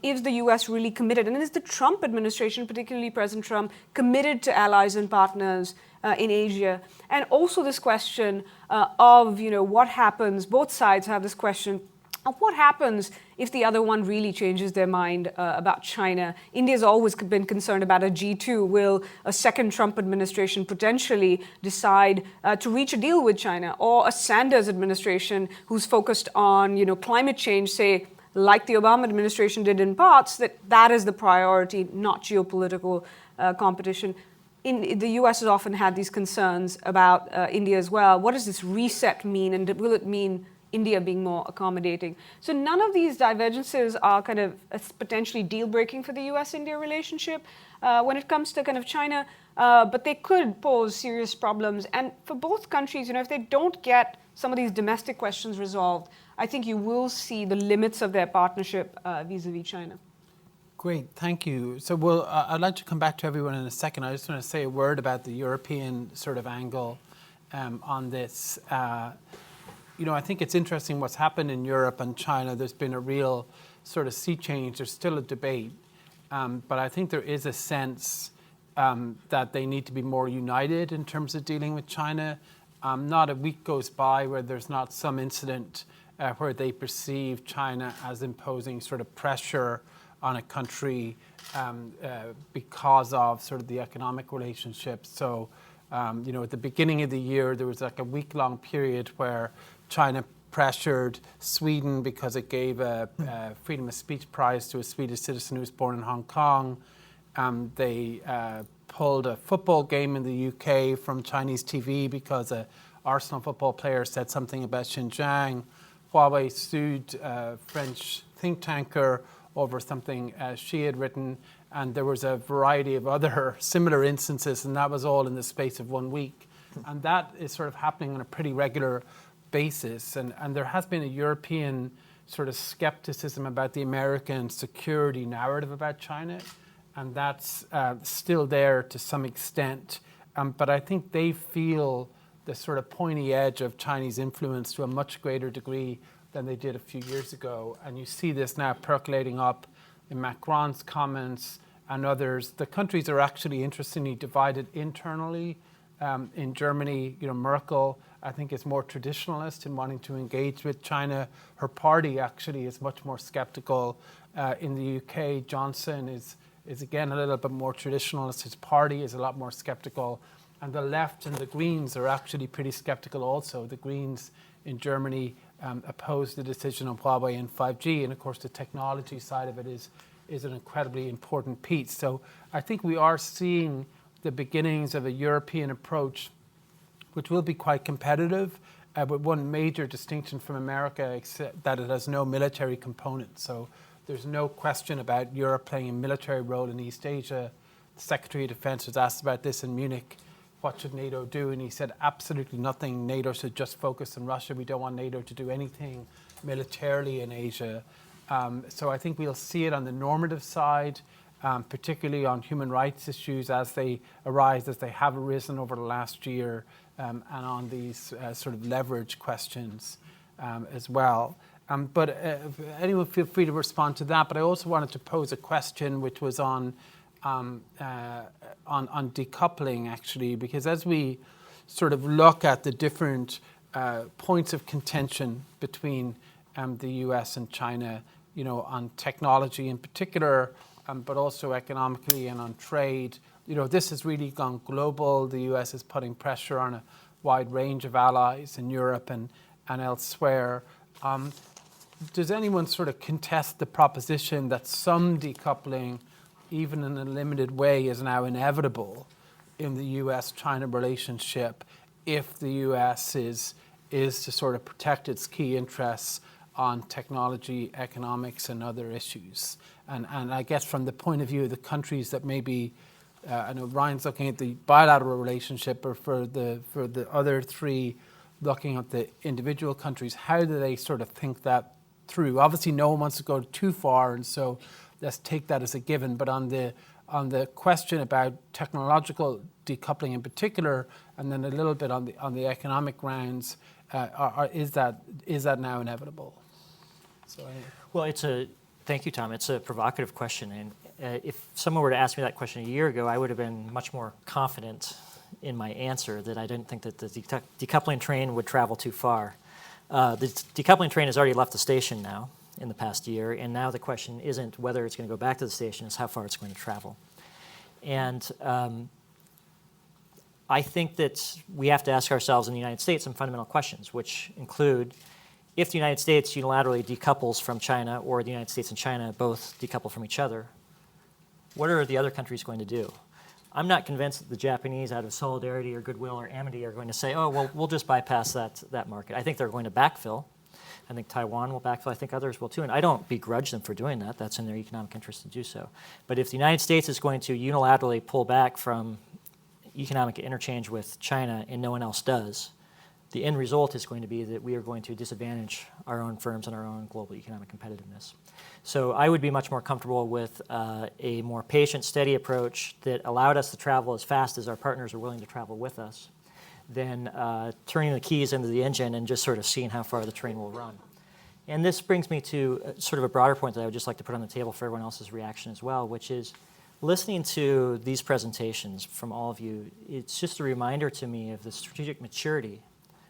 Is the US really committed? And is the Trump administration, particularly President Trump, committed to allies and partners in Asia? And also this question of, what happens, both sides have this question of what happens if the other one really changes their mind about China. India's always been concerned about a G2. Will a second Trump administration potentially decide to reach a deal with China? Or a Sanders administration who's focused on climate change, say, like the Obama administration did in parts, that is the priority, not geopolitical competition. The US has often had these concerns about India as well. What does this reset mean, and will it mean India being more accommodating? So none of these divergences are kind of potentially deal-breaking for the US-India relationship when it comes to kind of China, but they could pose serious problems. And for both countries, if they don't get some of these domestic questions resolved, I think you will see the limits of their partnership vis-a-vis China. Great, thank you. So I'd like to come back to everyone in a second. I just want to say a word about the European sort of angle on this. I think it's interesting what's happened in Europe and China. There's been a real sort of sea change. There's still a debate. But I think there is a sense that they need to be more united in terms of dealing with China. Not a week goes by where there's not some incident where they perceive China as imposing sort of pressure on a country because of sort of the economic relationship. So, at the beginning of the year, there was like a week-long period where China pressured Sweden because it gave a freedom of speech prize to a Swedish citizen who was born in Hong Kong. They pulled a football game in the UK from Chinese TV because an Arsenal football player said something about Xinjiang. Huawei sued a French think tanker over something she had written, and there was a variety of other similar instances, and that was all in the space of 1 week. And that is sort of happening on a pretty regular basis, and there has been a European sort of skepticism about the American security narrative about China, and that's still there to some extent. But I think they feel the sort of pointy edge of Chinese influence to a much greater degree than they did a few years ago. And you see this now percolating up in Macron's comments and others. The countries are actually interestingly divided internally. In Germany, Merkel, I think, is more traditionalist in wanting to engage with China. Her party actually is much more skeptical. In the UK, Johnson is again a little bit more traditionalist. His party is a lot more skeptical. And the left and the Greens are actually pretty skeptical also. The Greens in Germany opposed the decision on Huawei and 5G. And of course, the technology side of it is an incredibly important piece. So I think we are seeing the beginnings of a European approach, which will be quite competitive, but one major distinction from America, except that it has no military component. So there's no question about Europe playing a military role in East Asia. The Secretary of Defense was asked about this in Munich. What should NATO do? And he said, absolutely nothing. NATO should just focus on Russia. We don't want NATO to do anything militarily in Asia. So I think we'll see it on the normative side, particularly on human rights issues as they arise, as they have arisen over the last year, and on these sort of leverage questions as well. But anyone feel free to respond to that. But I also wanted to pose a question which was on decoupling, actually, because as we sort of look at the different points of contention between the US and China, you know, on technology in particular, but also economically and on trade, you know, this has really gone global. The US is putting pressure on a wide range of allies in Europe and elsewhere. Does anyone sort of contest the proposition that some decoupling, even in a limited way, is now inevitable in the US-China relationship if the US is to sort of protect its key interests on technology, economics, and other issues? And I guess from the point of view of the countries that maybe, I know Ryan's looking at the bilateral relationship, or for the other three looking at the individual countries, how do they sort of think that through? Obviously, no one wants to go too far, and so let's take that as a given. But on the question about technological decoupling in particular, and then a little bit on the economic grounds, is that now inevitable? So Well, thank you, Tom. It's a provocative question, and if someone were to ask me that question a year ago, I would have been much more confident in my answer that I didn't think that the decoupling train would travel too far. The decoupling train has already left the station now in the past year, and now the question isn't whether it's going to go back to the station, it's how far it's going to travel. And I think that we have to ask ourselves in the United States some fundamental questions, which include, if the United States unilaterally decouples from China, or the United States and China both decouple from each other, what are the other countries going to do? I'm not convinced that the Japanese, out of solidarity or goodwill or amity, are going to say, oh, well, we'll just bypass that market. I think they're going to backfill. I think Taiwan will backfill. I think others will too. And I don't begrudge them for doing that. That's in their economic interest to do so. But if the United States is going to unilaterally pull back from economic interchange with China and no one else does, the end result is going to be that we are going to disadvantage our own firms and our own global economic competitiveness. So I would be much more comfortable with a more patient, steady approach that allowed us to travel as fast as our partners are willing to travel with us than turning the keys into the engine and just sort of seeing how far the train will run. And this brings me to sort of a broader point that I would just like to put on the table for everyone else's reaction as well, which is listening to these presentations from all of you, it's just a reminder to me of the strategic maturity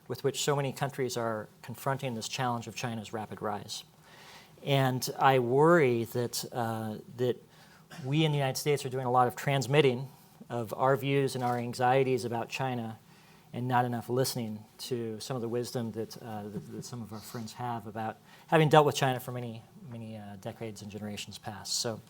with which so many countries are confronting this challenge of China's rapid rise. And I worry that we in the United States are doing a lot of transmitting of our views and our anxieties about China, and not enough listening to some of the wisdom that some of our friends have about having dealt with China for many decades and generations past. So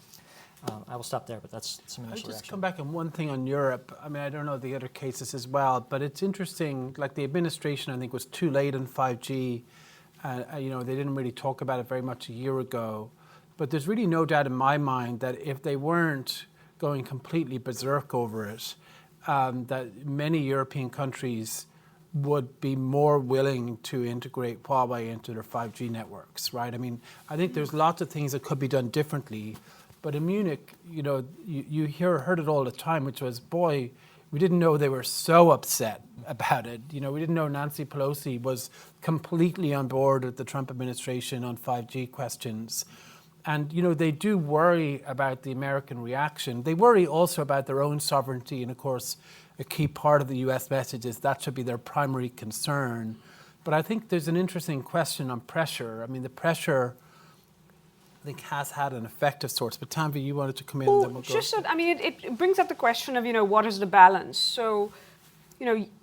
I will stop there, but that's some initial I'll just reaction. come back on one thing on Europe. I mean, I don't know the other cases as well, but it's interesting, like the administration, I think, was too late on 5G. You know, they didn't really talk about it very much a year ago. But there's really no doubt in my mind that if they weren't going completely berserk over it, that many European countries would be more willing to integrate Huawei into their 5G networks, right? I mean, I think there's lots of things that could be done differently. But in Munich, you know, you heard it all the time, which was, boy, we didn't know they were so upset about it. You know, we didn't know Nancy Pelosi was completely on board with the Trump administration on 5G questions. And, you know, they do worry about the American reaction. They worry also about their own sovereignty. And, of course, a key part of the U.S. message is that should be their primary concern. But I think there's an interesting question on pressure. I mean, the pressure, I think, has had an effect of sorts. But Tanvi, you wanted to come in, and then we'll go. Just so, I mean, it brings up the question of, you know, what is the balance? So,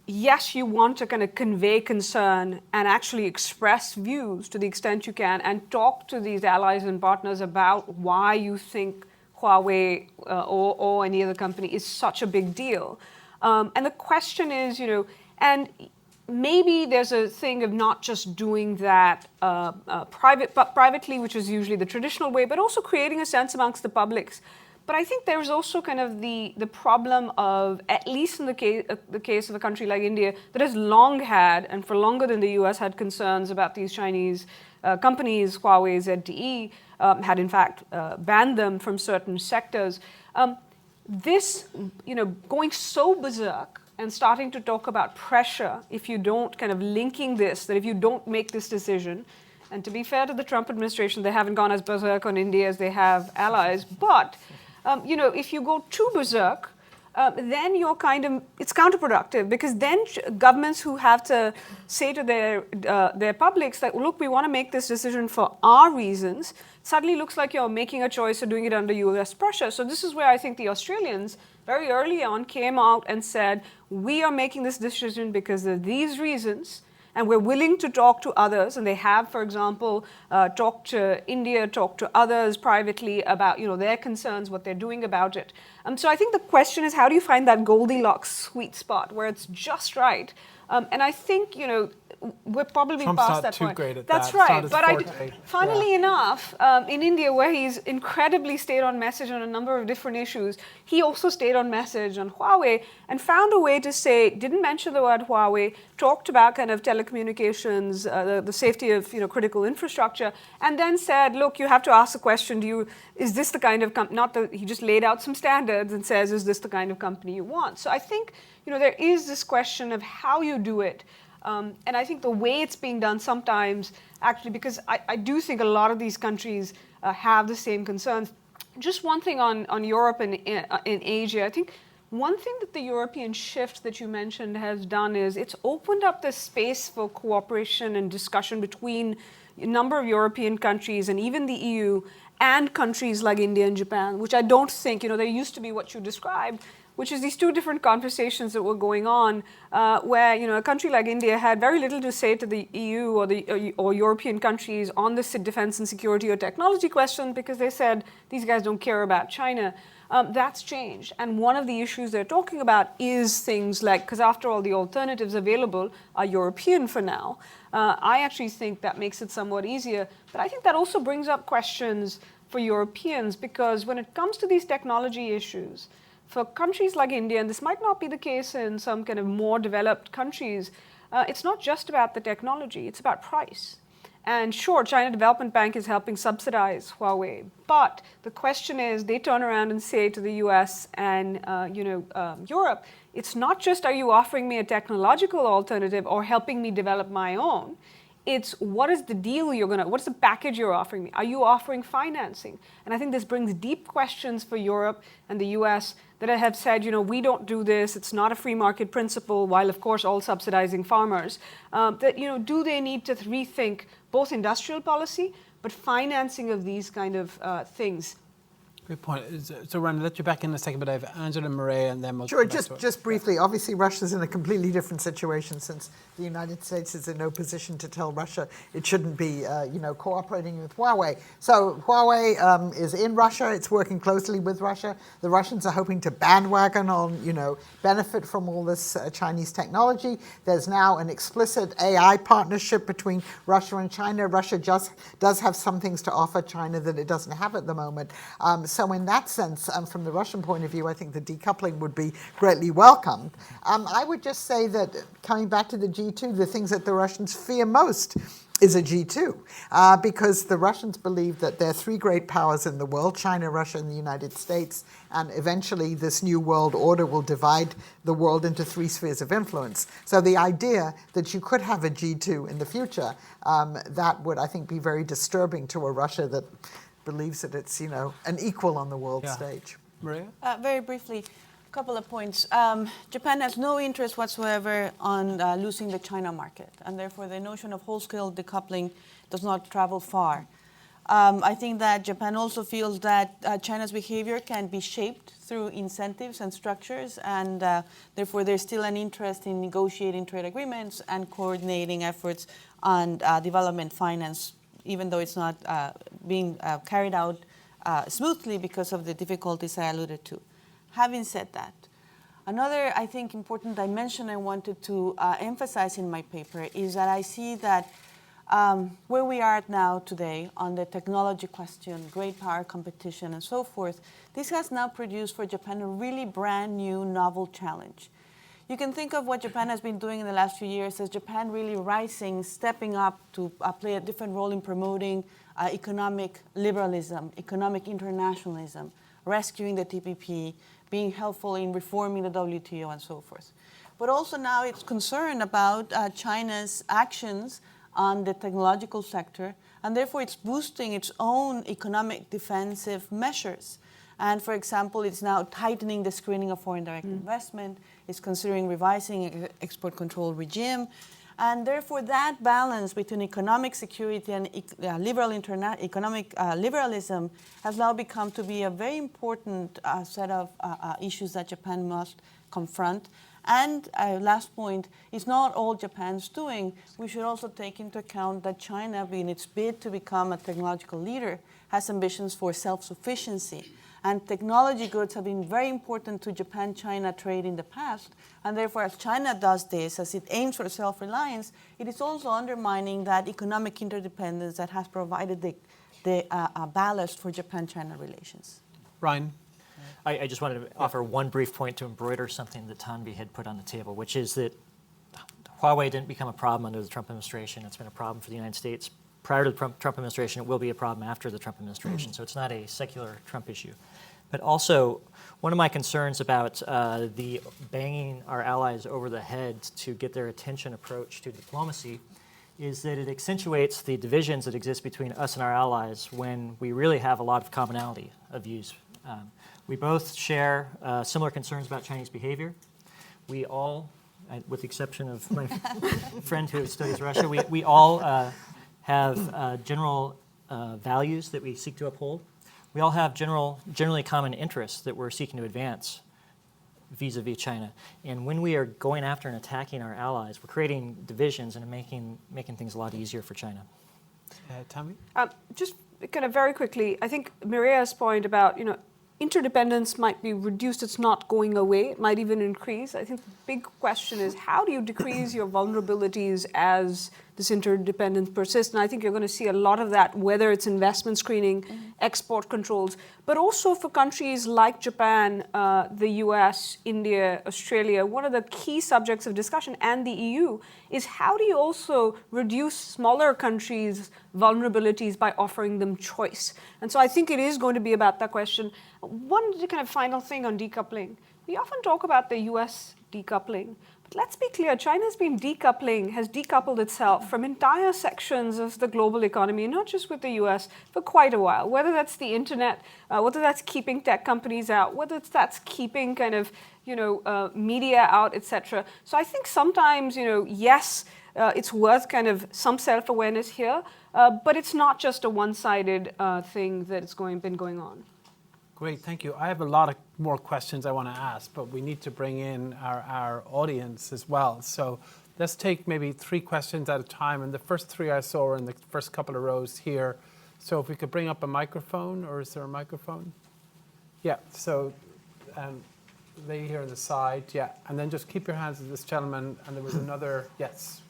yes, you want to kind of convey concern and actually express views to the extent you can and talk to these allies and partners about why you think Huawei or any other company is such a big deal. And the question is, and maybe there's a thing of not just doing that privately, which is usually the traditional way, but also creating a sense amongst the publics. But I think there's also kind of the problem of, at least in the case of a country like India, that has long had, and for longer than the US, had concerns about these Chinese companies, Huawei, ZTE, had in fact banned them from certain sectors. This, going so berserk and starting to talk about pressure, if you don't kind of linking this, that if you don't make this decision, and to be fair to the Trump administration, they haven't gone as berserk on India as they have allies, but if you go too berserk, then it's counterproductive, because then governments who have to say to their publics that, look, we want to make this decision for our reasons, suddenly looks like you're making a choice or doing it under US pressure. So this is where I think the Australians very early on came out and said, we are making this decision because of these reasons, and we're willing to talk to others. And they have, for example, talked to India, talked to others privately about their concerns, what they're doing about it. So I think the question is, how do you find that Goldilocks sweet spot where it's just right? And I think, we're probably Trump's past not that too point. great at That's that. right. It's not But his forte. funnily enough, in India, where he's incredibly stayed on message on a number of different issues, he also stayed on message on Huawei and found a way to say, didn't mention the word Huawei, talked about kind of telecommunications, the safety of critical infrastructure, and then said, look, you have to ask the question, is this the kind of company, he just laid out some standards and says, is this the kind of company you want? So I think, there is this question of how you do it. And I think the way it's being done sometimes, actually, because I do think a lot of these countries have the same concerns. Just one thing on Europe and in Asia, I think one thing that the European shift that you mentioned has done is it's opened up the space for cooperation and discussion between a number of European countries and even the EU and countries like India and Japan, which I don't think, there used to be what you described, which is these two different conversations that were going on, where a country like India had very little to say to the EU or European countries on this defense and security or technology question, because they said these guys don't care about China. That's changed, and one of the issues they're talking about is things like, because after all, the alternatives available are European for now. I actually think that makes it somewhat easier, but I think that also brings up questions for Europeans, because when it comes to these technology issues, for countries like India, and this might not be the case in some kind of more developed countries, it's not just about the technology, it's about price. And sure, China Development Bank is helping subsidize Huawei, but the question is, they turn around and say to the US and Europe, it's not just, are you offering me a technological alternative or helping me develop my own? It's what is the deal what's the package you're offering me? Are you offering financing? And I think this brings deep questions for Europe and the US that have said, we don't do this, it's not a free market principle, while of course all subsidizing farmers, that, do they need to rethink both industrial policy, but financing of these kind of things? Great point. So, Ron, I'll let you back in a second, but I have Angela Murray and then we'll Sure, come back to it. just briefly, obviously Russia's in a completely different situation, since the United States is in no position to tell Russia it shouldn't be, cooperating with Huawei. So Huawei is in Russia, it's working closely with Russia. The Russians are hoping to bandwagon on, benefit from all this Chinese technology. There's now an explicit AI partnership between Russia and China. Russia just does have some things to offer China that it doesn't have at the moment. So in that sense, from the Russian point of view, I think the decoupling would be greatly welcomed. I would just say that, coming back to the G2, the things that the Russians fear most is a G2, because the Russians believe that there are three great powers in the world, China, Russia, and the United States, and eventually this new world order will divide the world into three spheres of influence. So the idea that you could have a G2 in the future, that would, I think, be very disturbing to a Russia that believes that it's, an equal on the world stage. Maria? Very briefly, a couple of points. Japan has no interest whatsoever on losing the China market, and therefore the notion of whole-scale decoupling does not travel far. I think that Japan also feels that China's behavior can be shaped through incentives and structures, and therefore there's still an interest in negotiating trade agreements and coordinating efforts on development finance, even though it's not being carried out smoothly because of the difficulties I alluded to. Having said that, another, I think, important dimension I wanted to emphasize in my paper is that I see that where we are at now today on the technology question, great power competition and so forth, this has now produced for Japan a really brand new novel challenge. You can think of what Japan has been doing in the last few years as Japan really rising, stepping up to play a different role in promoting economic liberalism, economic internationalism, rescuing the TPP, being helpful in reforming the WTO and so forth. But also now it's concerned about China's actions on the technological sector, and therefore it's boosting its own economic defensive measures. And for example, it's now tightening the screening of foreign direct investment, it's considering revising export control regime, and therefore that balance between economic security and economic liberalism has now become to be a very important set of issues that Japan must confront. And last point, it's not all Japan's doing. We should also take into account that China, in its bid to become a technological leader, has ambitions for self-sufficiency. And technology goods have been very important to Japan-China trade in the past. And therefore, as China does this, as it aims for self-reliance, it is also undermining that economic interdependence that has provided the ballast for Japan-China relations. Ryan? I just wanted to offer one brief point to embroider something that Tanvi had put on the table, which is that Huawei didn't become a problem under the Trump administration. It's been a problem for the United States prior to the Trump administration. It will be a problem after the Trump administration. So it's not a secular Trump issue. But also, one of my concerns about the banging our allies over the head to get their attention approach to diplomacy is that it accentuates the divisions that exist between us and our allies when we really have a lot of commonality of views. We both share similar concerns about Chinese behavior. We all, with the exception of my friend who studies Russia, we all have general values that we seek to uphold. We all have generally common interests that we're seeking to advance vis-a-vis China. And when we are going after and attacking our allies, we're creating divisions and making things a lot easier for China. Tammy? Just kind of very quickly, I think Maria's point about, interdependence might be reduced, it's not going away, it might even increase. I think the big question is how do you decrease your vulnerabilities as this interdependence persists? And I think you're going to see a lot of that, whether it's investment screening, export controls, but also for countries like Japan, the US, India, Australia, one of the key subjects of discussion, and the EU, is how do you also reduce smaller countries' vulnerabilities by offering them choice? And so I think it is going to be about that question. One kind of final thing on decoupling. We often talk about the US decoupling, but let's be clear, China's been has decoupled itself from entire sections of the global economy, not just with the US, for quite a while, whether that's the internet, whether that's keeping tech companies out, whether that's keeping kind of, media out, etc. So I think sometimes, yes, it's worth kind of some self-awareness here, but it's not just a one-sided thing that's been going on. Great, thank you. I have a lot of more questions I want to ask, but we need to bring in our audience as well. So let's take maybe 3 questions at a time. And the first 3 I saw were in the first couple of rows here. So if we could bring up a microphone, or is there a microphone? Yeah, so they here on the side, yeah. And then just keep your hands to this gentleman. And there was another, yes.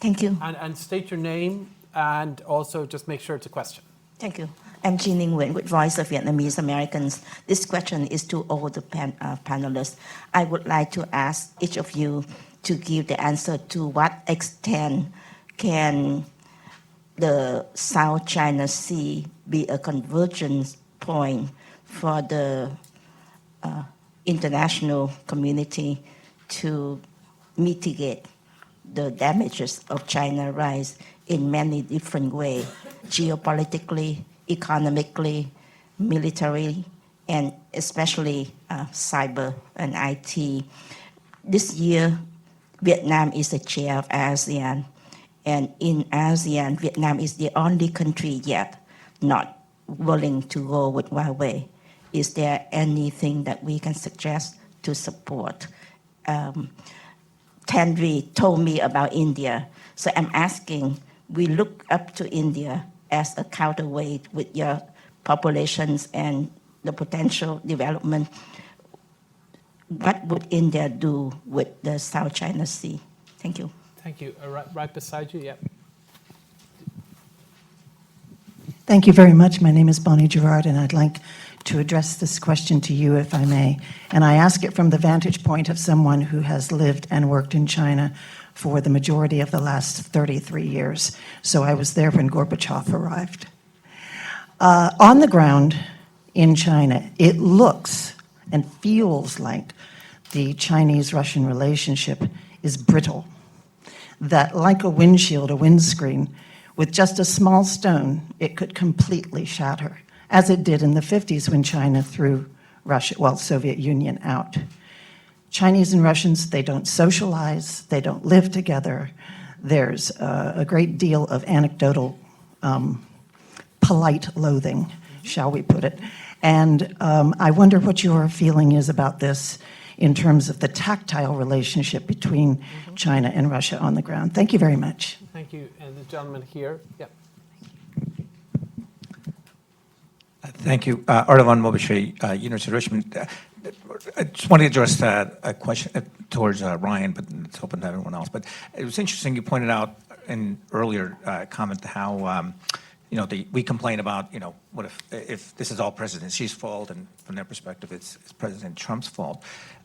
Thank you. And state your name, and also just make sure it's a question. Thank you. I'm Jean Ninh Nguyen with Voice of Vietnamese Americans. This question is to all the panelists. I would like to ask each of you to give the answer to what extent can the South China Sea be a convergence point for the international community to mitigate the damages of China's rise in many different ways, geopolitically, economically, militarily, and especially cyber and IT. This year, Vietnam is the chair of ASEAN, And in ASEAN, Vietnam is the only country yet not willing to go with Huawei. Is there anything that we can suggest to support? Tanvi told me about India, so I'm asking, we look up to India as a counterweight with your populations and the potential development. What would India do with the South China Sea? Thank you. Thank you. Right beside you, yeah. Thank you very much. My name is Bonnie Gerard, and I'd like to address this question to you, if I may. And I ask it from the vantage point of someone who has lived and worked in China for the majority of the last 33 years. So I was there when Gorbachev arrived. On the ground in China, it looks and feels like the Chinese-Russian relationship is brittle. That like a windshield, a windscreen, with just a small stone, it could completely shatter, as it did in the 50s when China threw Soviet Union out. Chinese and Russians, they don't socialize, they don't live together. There's a great deal of anecdotal, polite loathing, shall we put it. And I wonder what your feeling is about this in terms of the tactile relationship between China and Russia on the ground. Thank you very much. Thank you. And the gentleman here. Yep. Thank you. Ardalan Mobashe, University of Richmond. I just wanted to address a question towards Ryan, but it's open to everyone else. But it was interesting you pointed out in earlier comment how we complain about, what if this is all President Xi's fault, and from their perspective, it's President Trump's fault.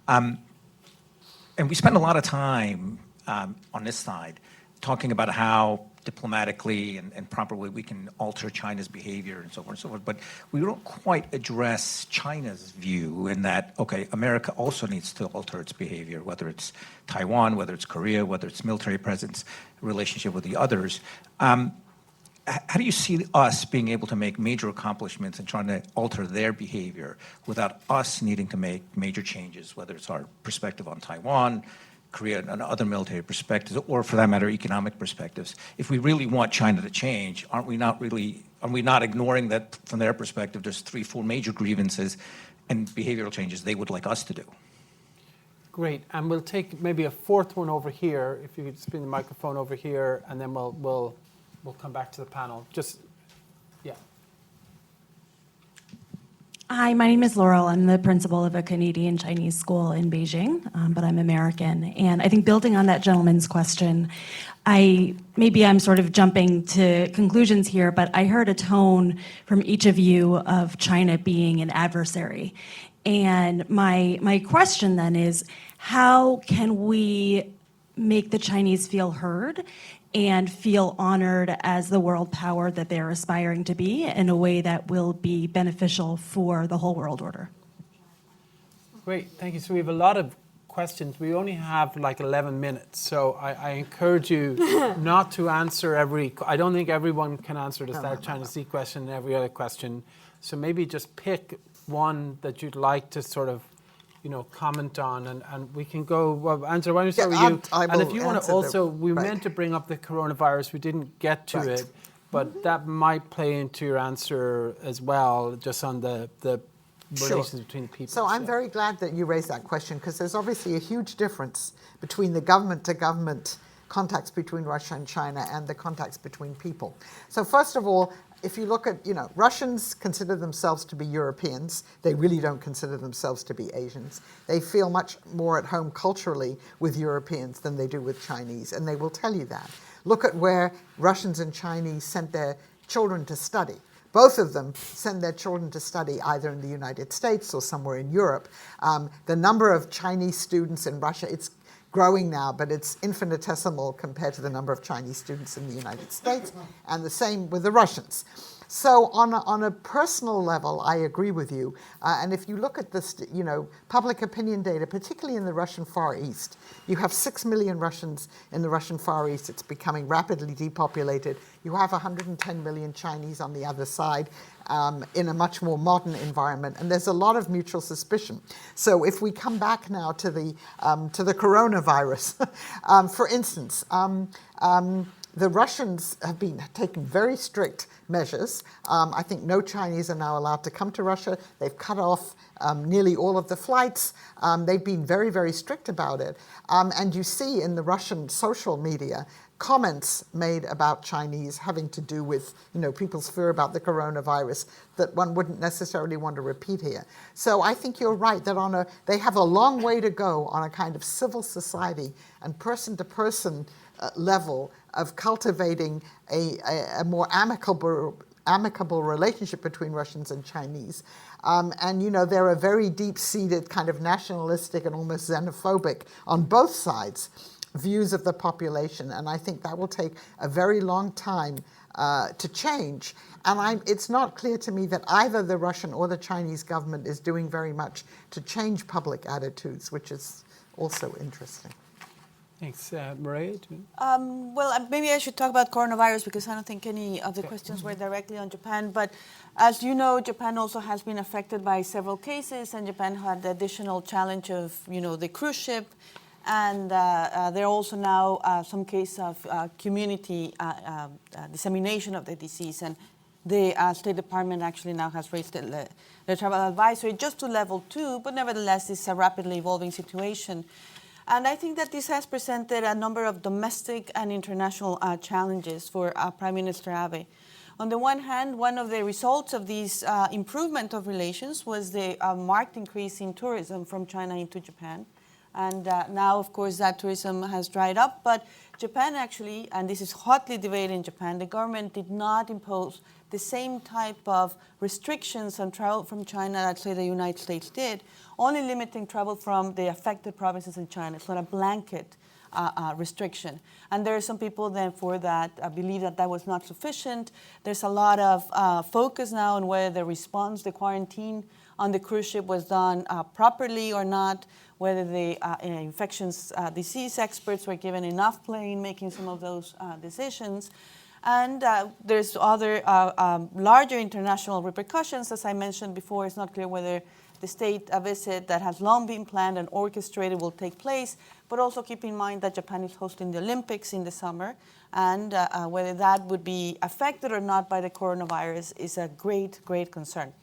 And we spend a lot of time on this side talking about how diplomatically and properly we can alter China's behavior and so forth and so forth. But we don't quite address China's view in that, okay, America also needs to alter its behavior, whether it's Taiwan, whether it's Korea, whether it's military presence, relationship with the others. How do you see us being able to make major accomplishments and trying to alter their behavior without us needing to make major changes, whether it's our perspective on Taiwan, Korea, and other military perspectives, or for that matter, economic perspectives? If we really want China to change, are we not ignoring that from their perspective, there's 3-4 major grievances and behavioral changes they would like us to do? Great. And we'll take maybe a fourth one over here, if you could spin the microphone over here, and then we'll come back to the panel. Yeah. Hi, my name is Laurel. I'm the principal of a Canadian Chinese school in Beijing, but I'm American. And I think building on that gentleman's question, maybe I'm sort of jumping to conclusions here, but I heard a tone from each of you of China being an adversary. And my question then is, how can we make the Chinese feel heard and feel honored as the world power that they're aspiring to be in a way that will be beneficial for the whole world order? Great, thank you. So we have a lot of questions. We only have like 11 minutes, so I encourage you not to answer I don't think everyone can answer the South China Sea question and every other question. So maybe just pick one that you'd like to sort of comment on, and we can go. Answer, why don't we start with you? And if you want to also, we meant to bring up the coronavirus, we didn't get to it, but that might play into your answer as well, just on the relations between people. So I'm very glad that you raised that question, because there's obviously a huge difference between the government-to-government contacts between Russia and China and the contacts between people. So first of all, if you look at, Russians consider themselves to be Europeans. They really don't consider themselves to be Asians. They feel much more at home culturally with Europeans than they do with Chinese, and they will tell you that. Look at where Russians and Chinese sent their children to study. Both of them send their children to study either in the United States or somewhere in Europe. The number of Chinese students in Russia, it's growing now, but it's infinitesimal compared to the number of Chinese students in the United States, and the same with the Russians. So on a personal level, I agree with you. And if you look at this, public opinion data, particularly in the Russian Far East, you have 6 million Russians in the Russian Far East. It's becoming rapidly depopulated. You have 110 million Chinese on the other side in a much more modern environment. And there's a lot of mutual suspicion. So if we come back now to the coronavirus, for instance, The Russians have been taking very strict measures. I think no Chinese are now allowed to come to Russia. They've cut off nearly all of the flights. They've been very, very strict about it. And you see in the Russian social media comments made about Chinese having to do with, people's fear about the coronavirus that one wouldn't necessarily want to repeat here. So I think you're right that they have a long way to go on a kind of civil society and person-to-person level of cultivating a more amicable relationship between Russians and Chinese. And there are very deep-seated kind of nationalistic and almost xenophobic on both sides views of the population, and I think that will take a very long time to change. And it's not clear to me that either the Russian or the Chinese government is doing very much to change public attitudes, which is also interesting. Thanks. Maria? Well, maybe I should talk about coronavirus because I don't think any of the questions were directly on Japan. But as you know, Japan also has been affected by several cases, and Japan had the additional challenge of, the cruise ship. And there are also now some case of community dissemination of the disease. And the State Department actually now has raised the travel advisory just to level 2, but nevertheless, it's a rapidly evolving situation. And I think that this has presented a number of domestic and international challenges for Prime Minister Abe. On the one hand, one of the results of this improvement of relations was the marked increase in tourism from China into Japan. And now, of course, that tourism has dried up. But Japan actually, and this is hotly debated in Japan, the government did not impose the same type of restrictions on travel from China that, say, the United States did, only limiting travel from the affected provinces in China. It's not a blanket restriction. And there are some people, therefore, that believe that that was not sufficient. There's a lot of focus now on whether the response, the quarantine on the cruise ship was done properly or not, whether the infectious disease experts were given enough play in making some of those decisions. And there's other larger international repercussions. As I mentioned before, it's not clear whether the state visit that has long been planned and orchestrated will take place, but also keep in mind that Japan is hosting the Olympics in the summer, and whether that would be affected or not by the coronavirus is a great, great concern.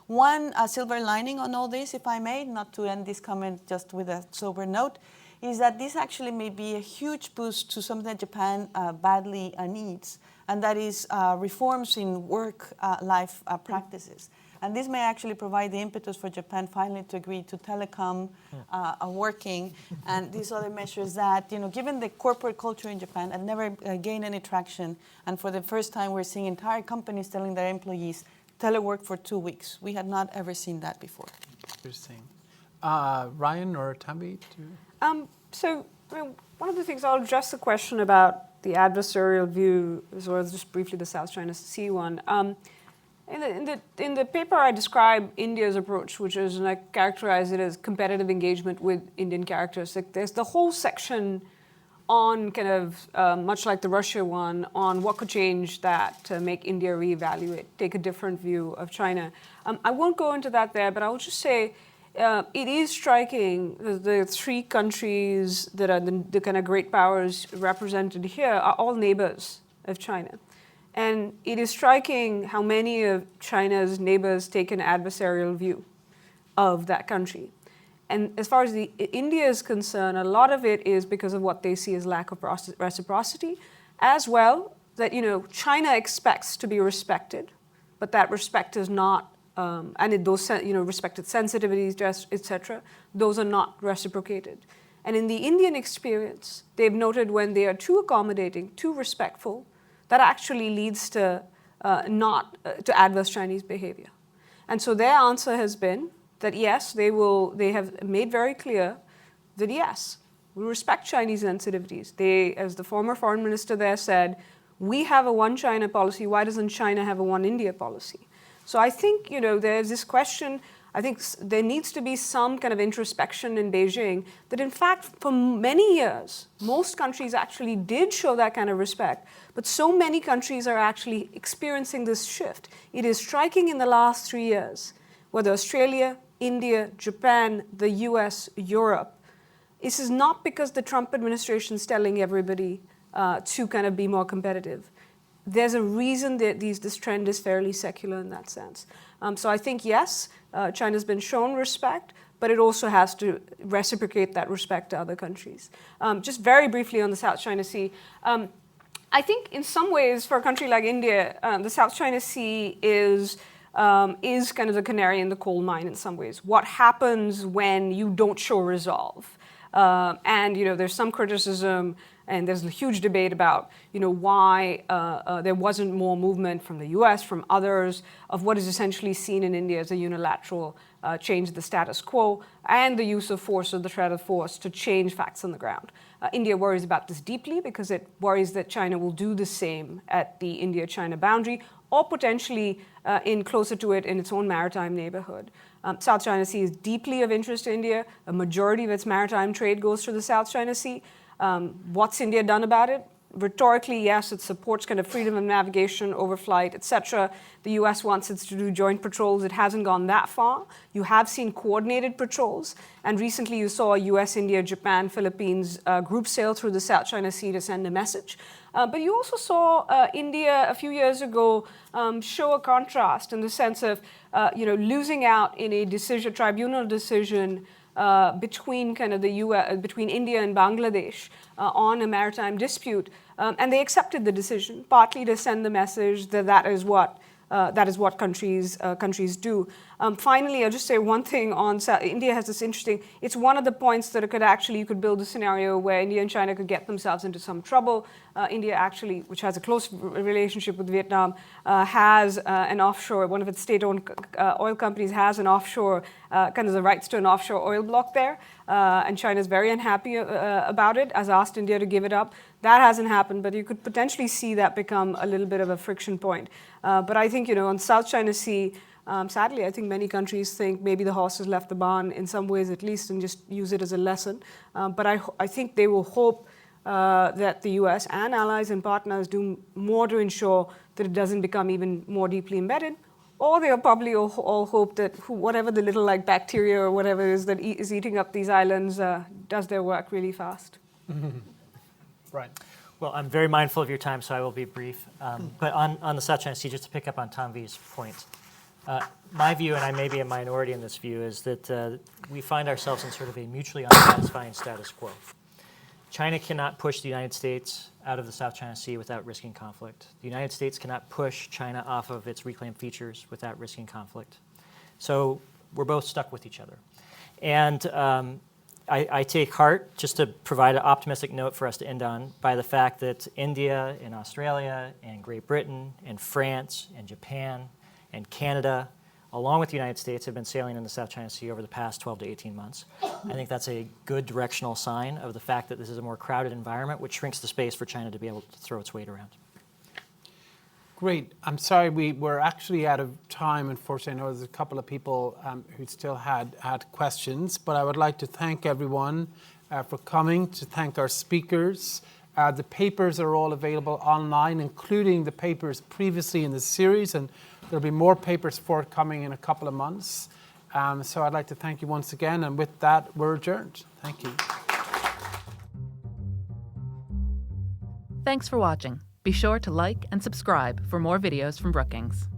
One silver lining on all this, if I may, not to end this comment just with a sober note, is that this actually may be a huge boost to something that Japan badly needs, and that is reforms in work-life practices. And this may actually provide the impetus for Japan finally to agree to telecom working and these other measures that, given the corporate culture in Japan, had never gained any traction. And for the first time, we're seeing entire companies telling their employees, telework for 2 weeks. We had not ever seen that before. Interesting. Ryan or Tambi? One of the things, I'll address the question about the adversarial view, as well as just briefly the South China Sea one. In the paper, I describe India's approach, which is, and I characterize it as competitive engagement with Indian characteristics. There's the whole section on kind of, much like the Russia one, on what could change that to make India reevaluate, take a different view of China. I won't go into that there, but I will just say it is striking the three countries that are the kind of great powers represented here are all neighbors of China. And it is striking how many of China's neighbors take an adversarial view of that country. And as far as India is concerned, a lot of it is because of what they see as lack of reciprocity, as well that China expects to be respected, but that respect is not, those respected sensitivities, etc. Those are not reciprocated. And in the Indian experience, they've noted when they are too accommodating, too respectful, that actually leads to to adverse Chinese behavior. And so their answer has been that yes, they have made very clear that yes, we respect Chinese sensitivities. They, as the former foreign minister there said, we have a one China policy, why doesn't China have a one India policy? So I think, there's this question, I think there needs to be some kind of introspection in Beijing that in fact for many years, most countries actually did show that kind of respect, but so many countries are actually experiencing this shift. It is striking in the last 3 years, whether Australia, India, Japan, the US, Europe. This is not because the Trump administration is telling everybody to kind of be more competitive. There's a reason that this trend is fairly secular in that sense. So I think, yes, China's been shown respect, but it also has to reciprocate that respect to other countries. Just very briefly on the South China Sea, I think in some ways for a country like India, the South China Sea is kind of the canary in the coal mine in some ways. What happens when you don't show resolve? And there's some criticism, and there's a huge debate about why there wasn't more movement from the US, from others, of what is essentially seen in India as a unilateral change of the status quo and the use of force or the threat of force to change facts on the ground. India worries about this deeply because it worries that China will do the same at the India-China boundary or potentially in closer to it in its own maritime neighborhood. South China Sea is deeply of interest to India. A majority of its maritime trade goes through the South China Sea. What's India done about it? Rhetorically, yes, it supports kind of freedom of navigation, overflight, etc. The US wants it to do joint patrols. It hasn't gone that far. You have seen coordinated patrols, and recently you saw a US, India, Japan, Philippines group sail through the South China Sea to send a message. But you also saw India a few years ago show a contrast in the sense of losing out in a tribunal decision between kind of the between India and Bangladesh on a maritime dispute, and they accepted the decision partly to send the message that that is what countries do. Finally, I'll just say one thing on India has this interesting. It's one of the points that you could build a scenario where India and China could get themselves into some trouble. India actually, which has a close relationship with Vietnam, has an offshore. One of its state-owned oil companies has an offshore, kind of the rights to an offshore oil block there, and China is very unhappy about it. Has asked India to give it up. That hasn't happened, but you could potentially see that become a little bit of a friction point. But I think on South China Sea. Sadly, I think many countries think maybe the horse has left the barn in some ways at least and just use it as a lesson. But I think they will hope that the US and allies and partners do more to ensure that it doesn't become even more deeply embedded. Or they'll probably all hope that whatever the little bacteria or whatever it is that is eating up these islands does their work really fast. Right. Well, I'm very mindful of your time, so I will be brief. But on the South China Sea, just to pick up on Tanvi's point, my view, and I may be a minority in this view, is that we find ourselves in sort of a mutually unsatisfying status quo. China cannot push the United States out of the South China Sea without risking conflict. The United States cannot push China off of its reclaimed features without risking conflict. So we're both stuck with each other. And I take heart, just to provide an optimistic note for us to end on, by the fact that India and Australia and Great Britain and France and Japan and Canada, along with the United States, have been sailing in the South China Sea over the past 12 to 18 months. I think that's a good directional sign of the fact that this is a more crowded environment, which shrinks the space for China to be able to throw its weight around. Great. I'm sorry, we're actually out of time. Unfortunately, I know there's a couple of people who still had questions, but I would like to thank everyone for coming, to thank our speakers. The papers are all available online, including the papers previously in the series, and there'll be more papers forthcoming in a couple of months. So I'd like to thank you once again, and with that, we're adjourned. Thank you. Thanks for watching. Be sure to like and subscribe for more videos from Brookings.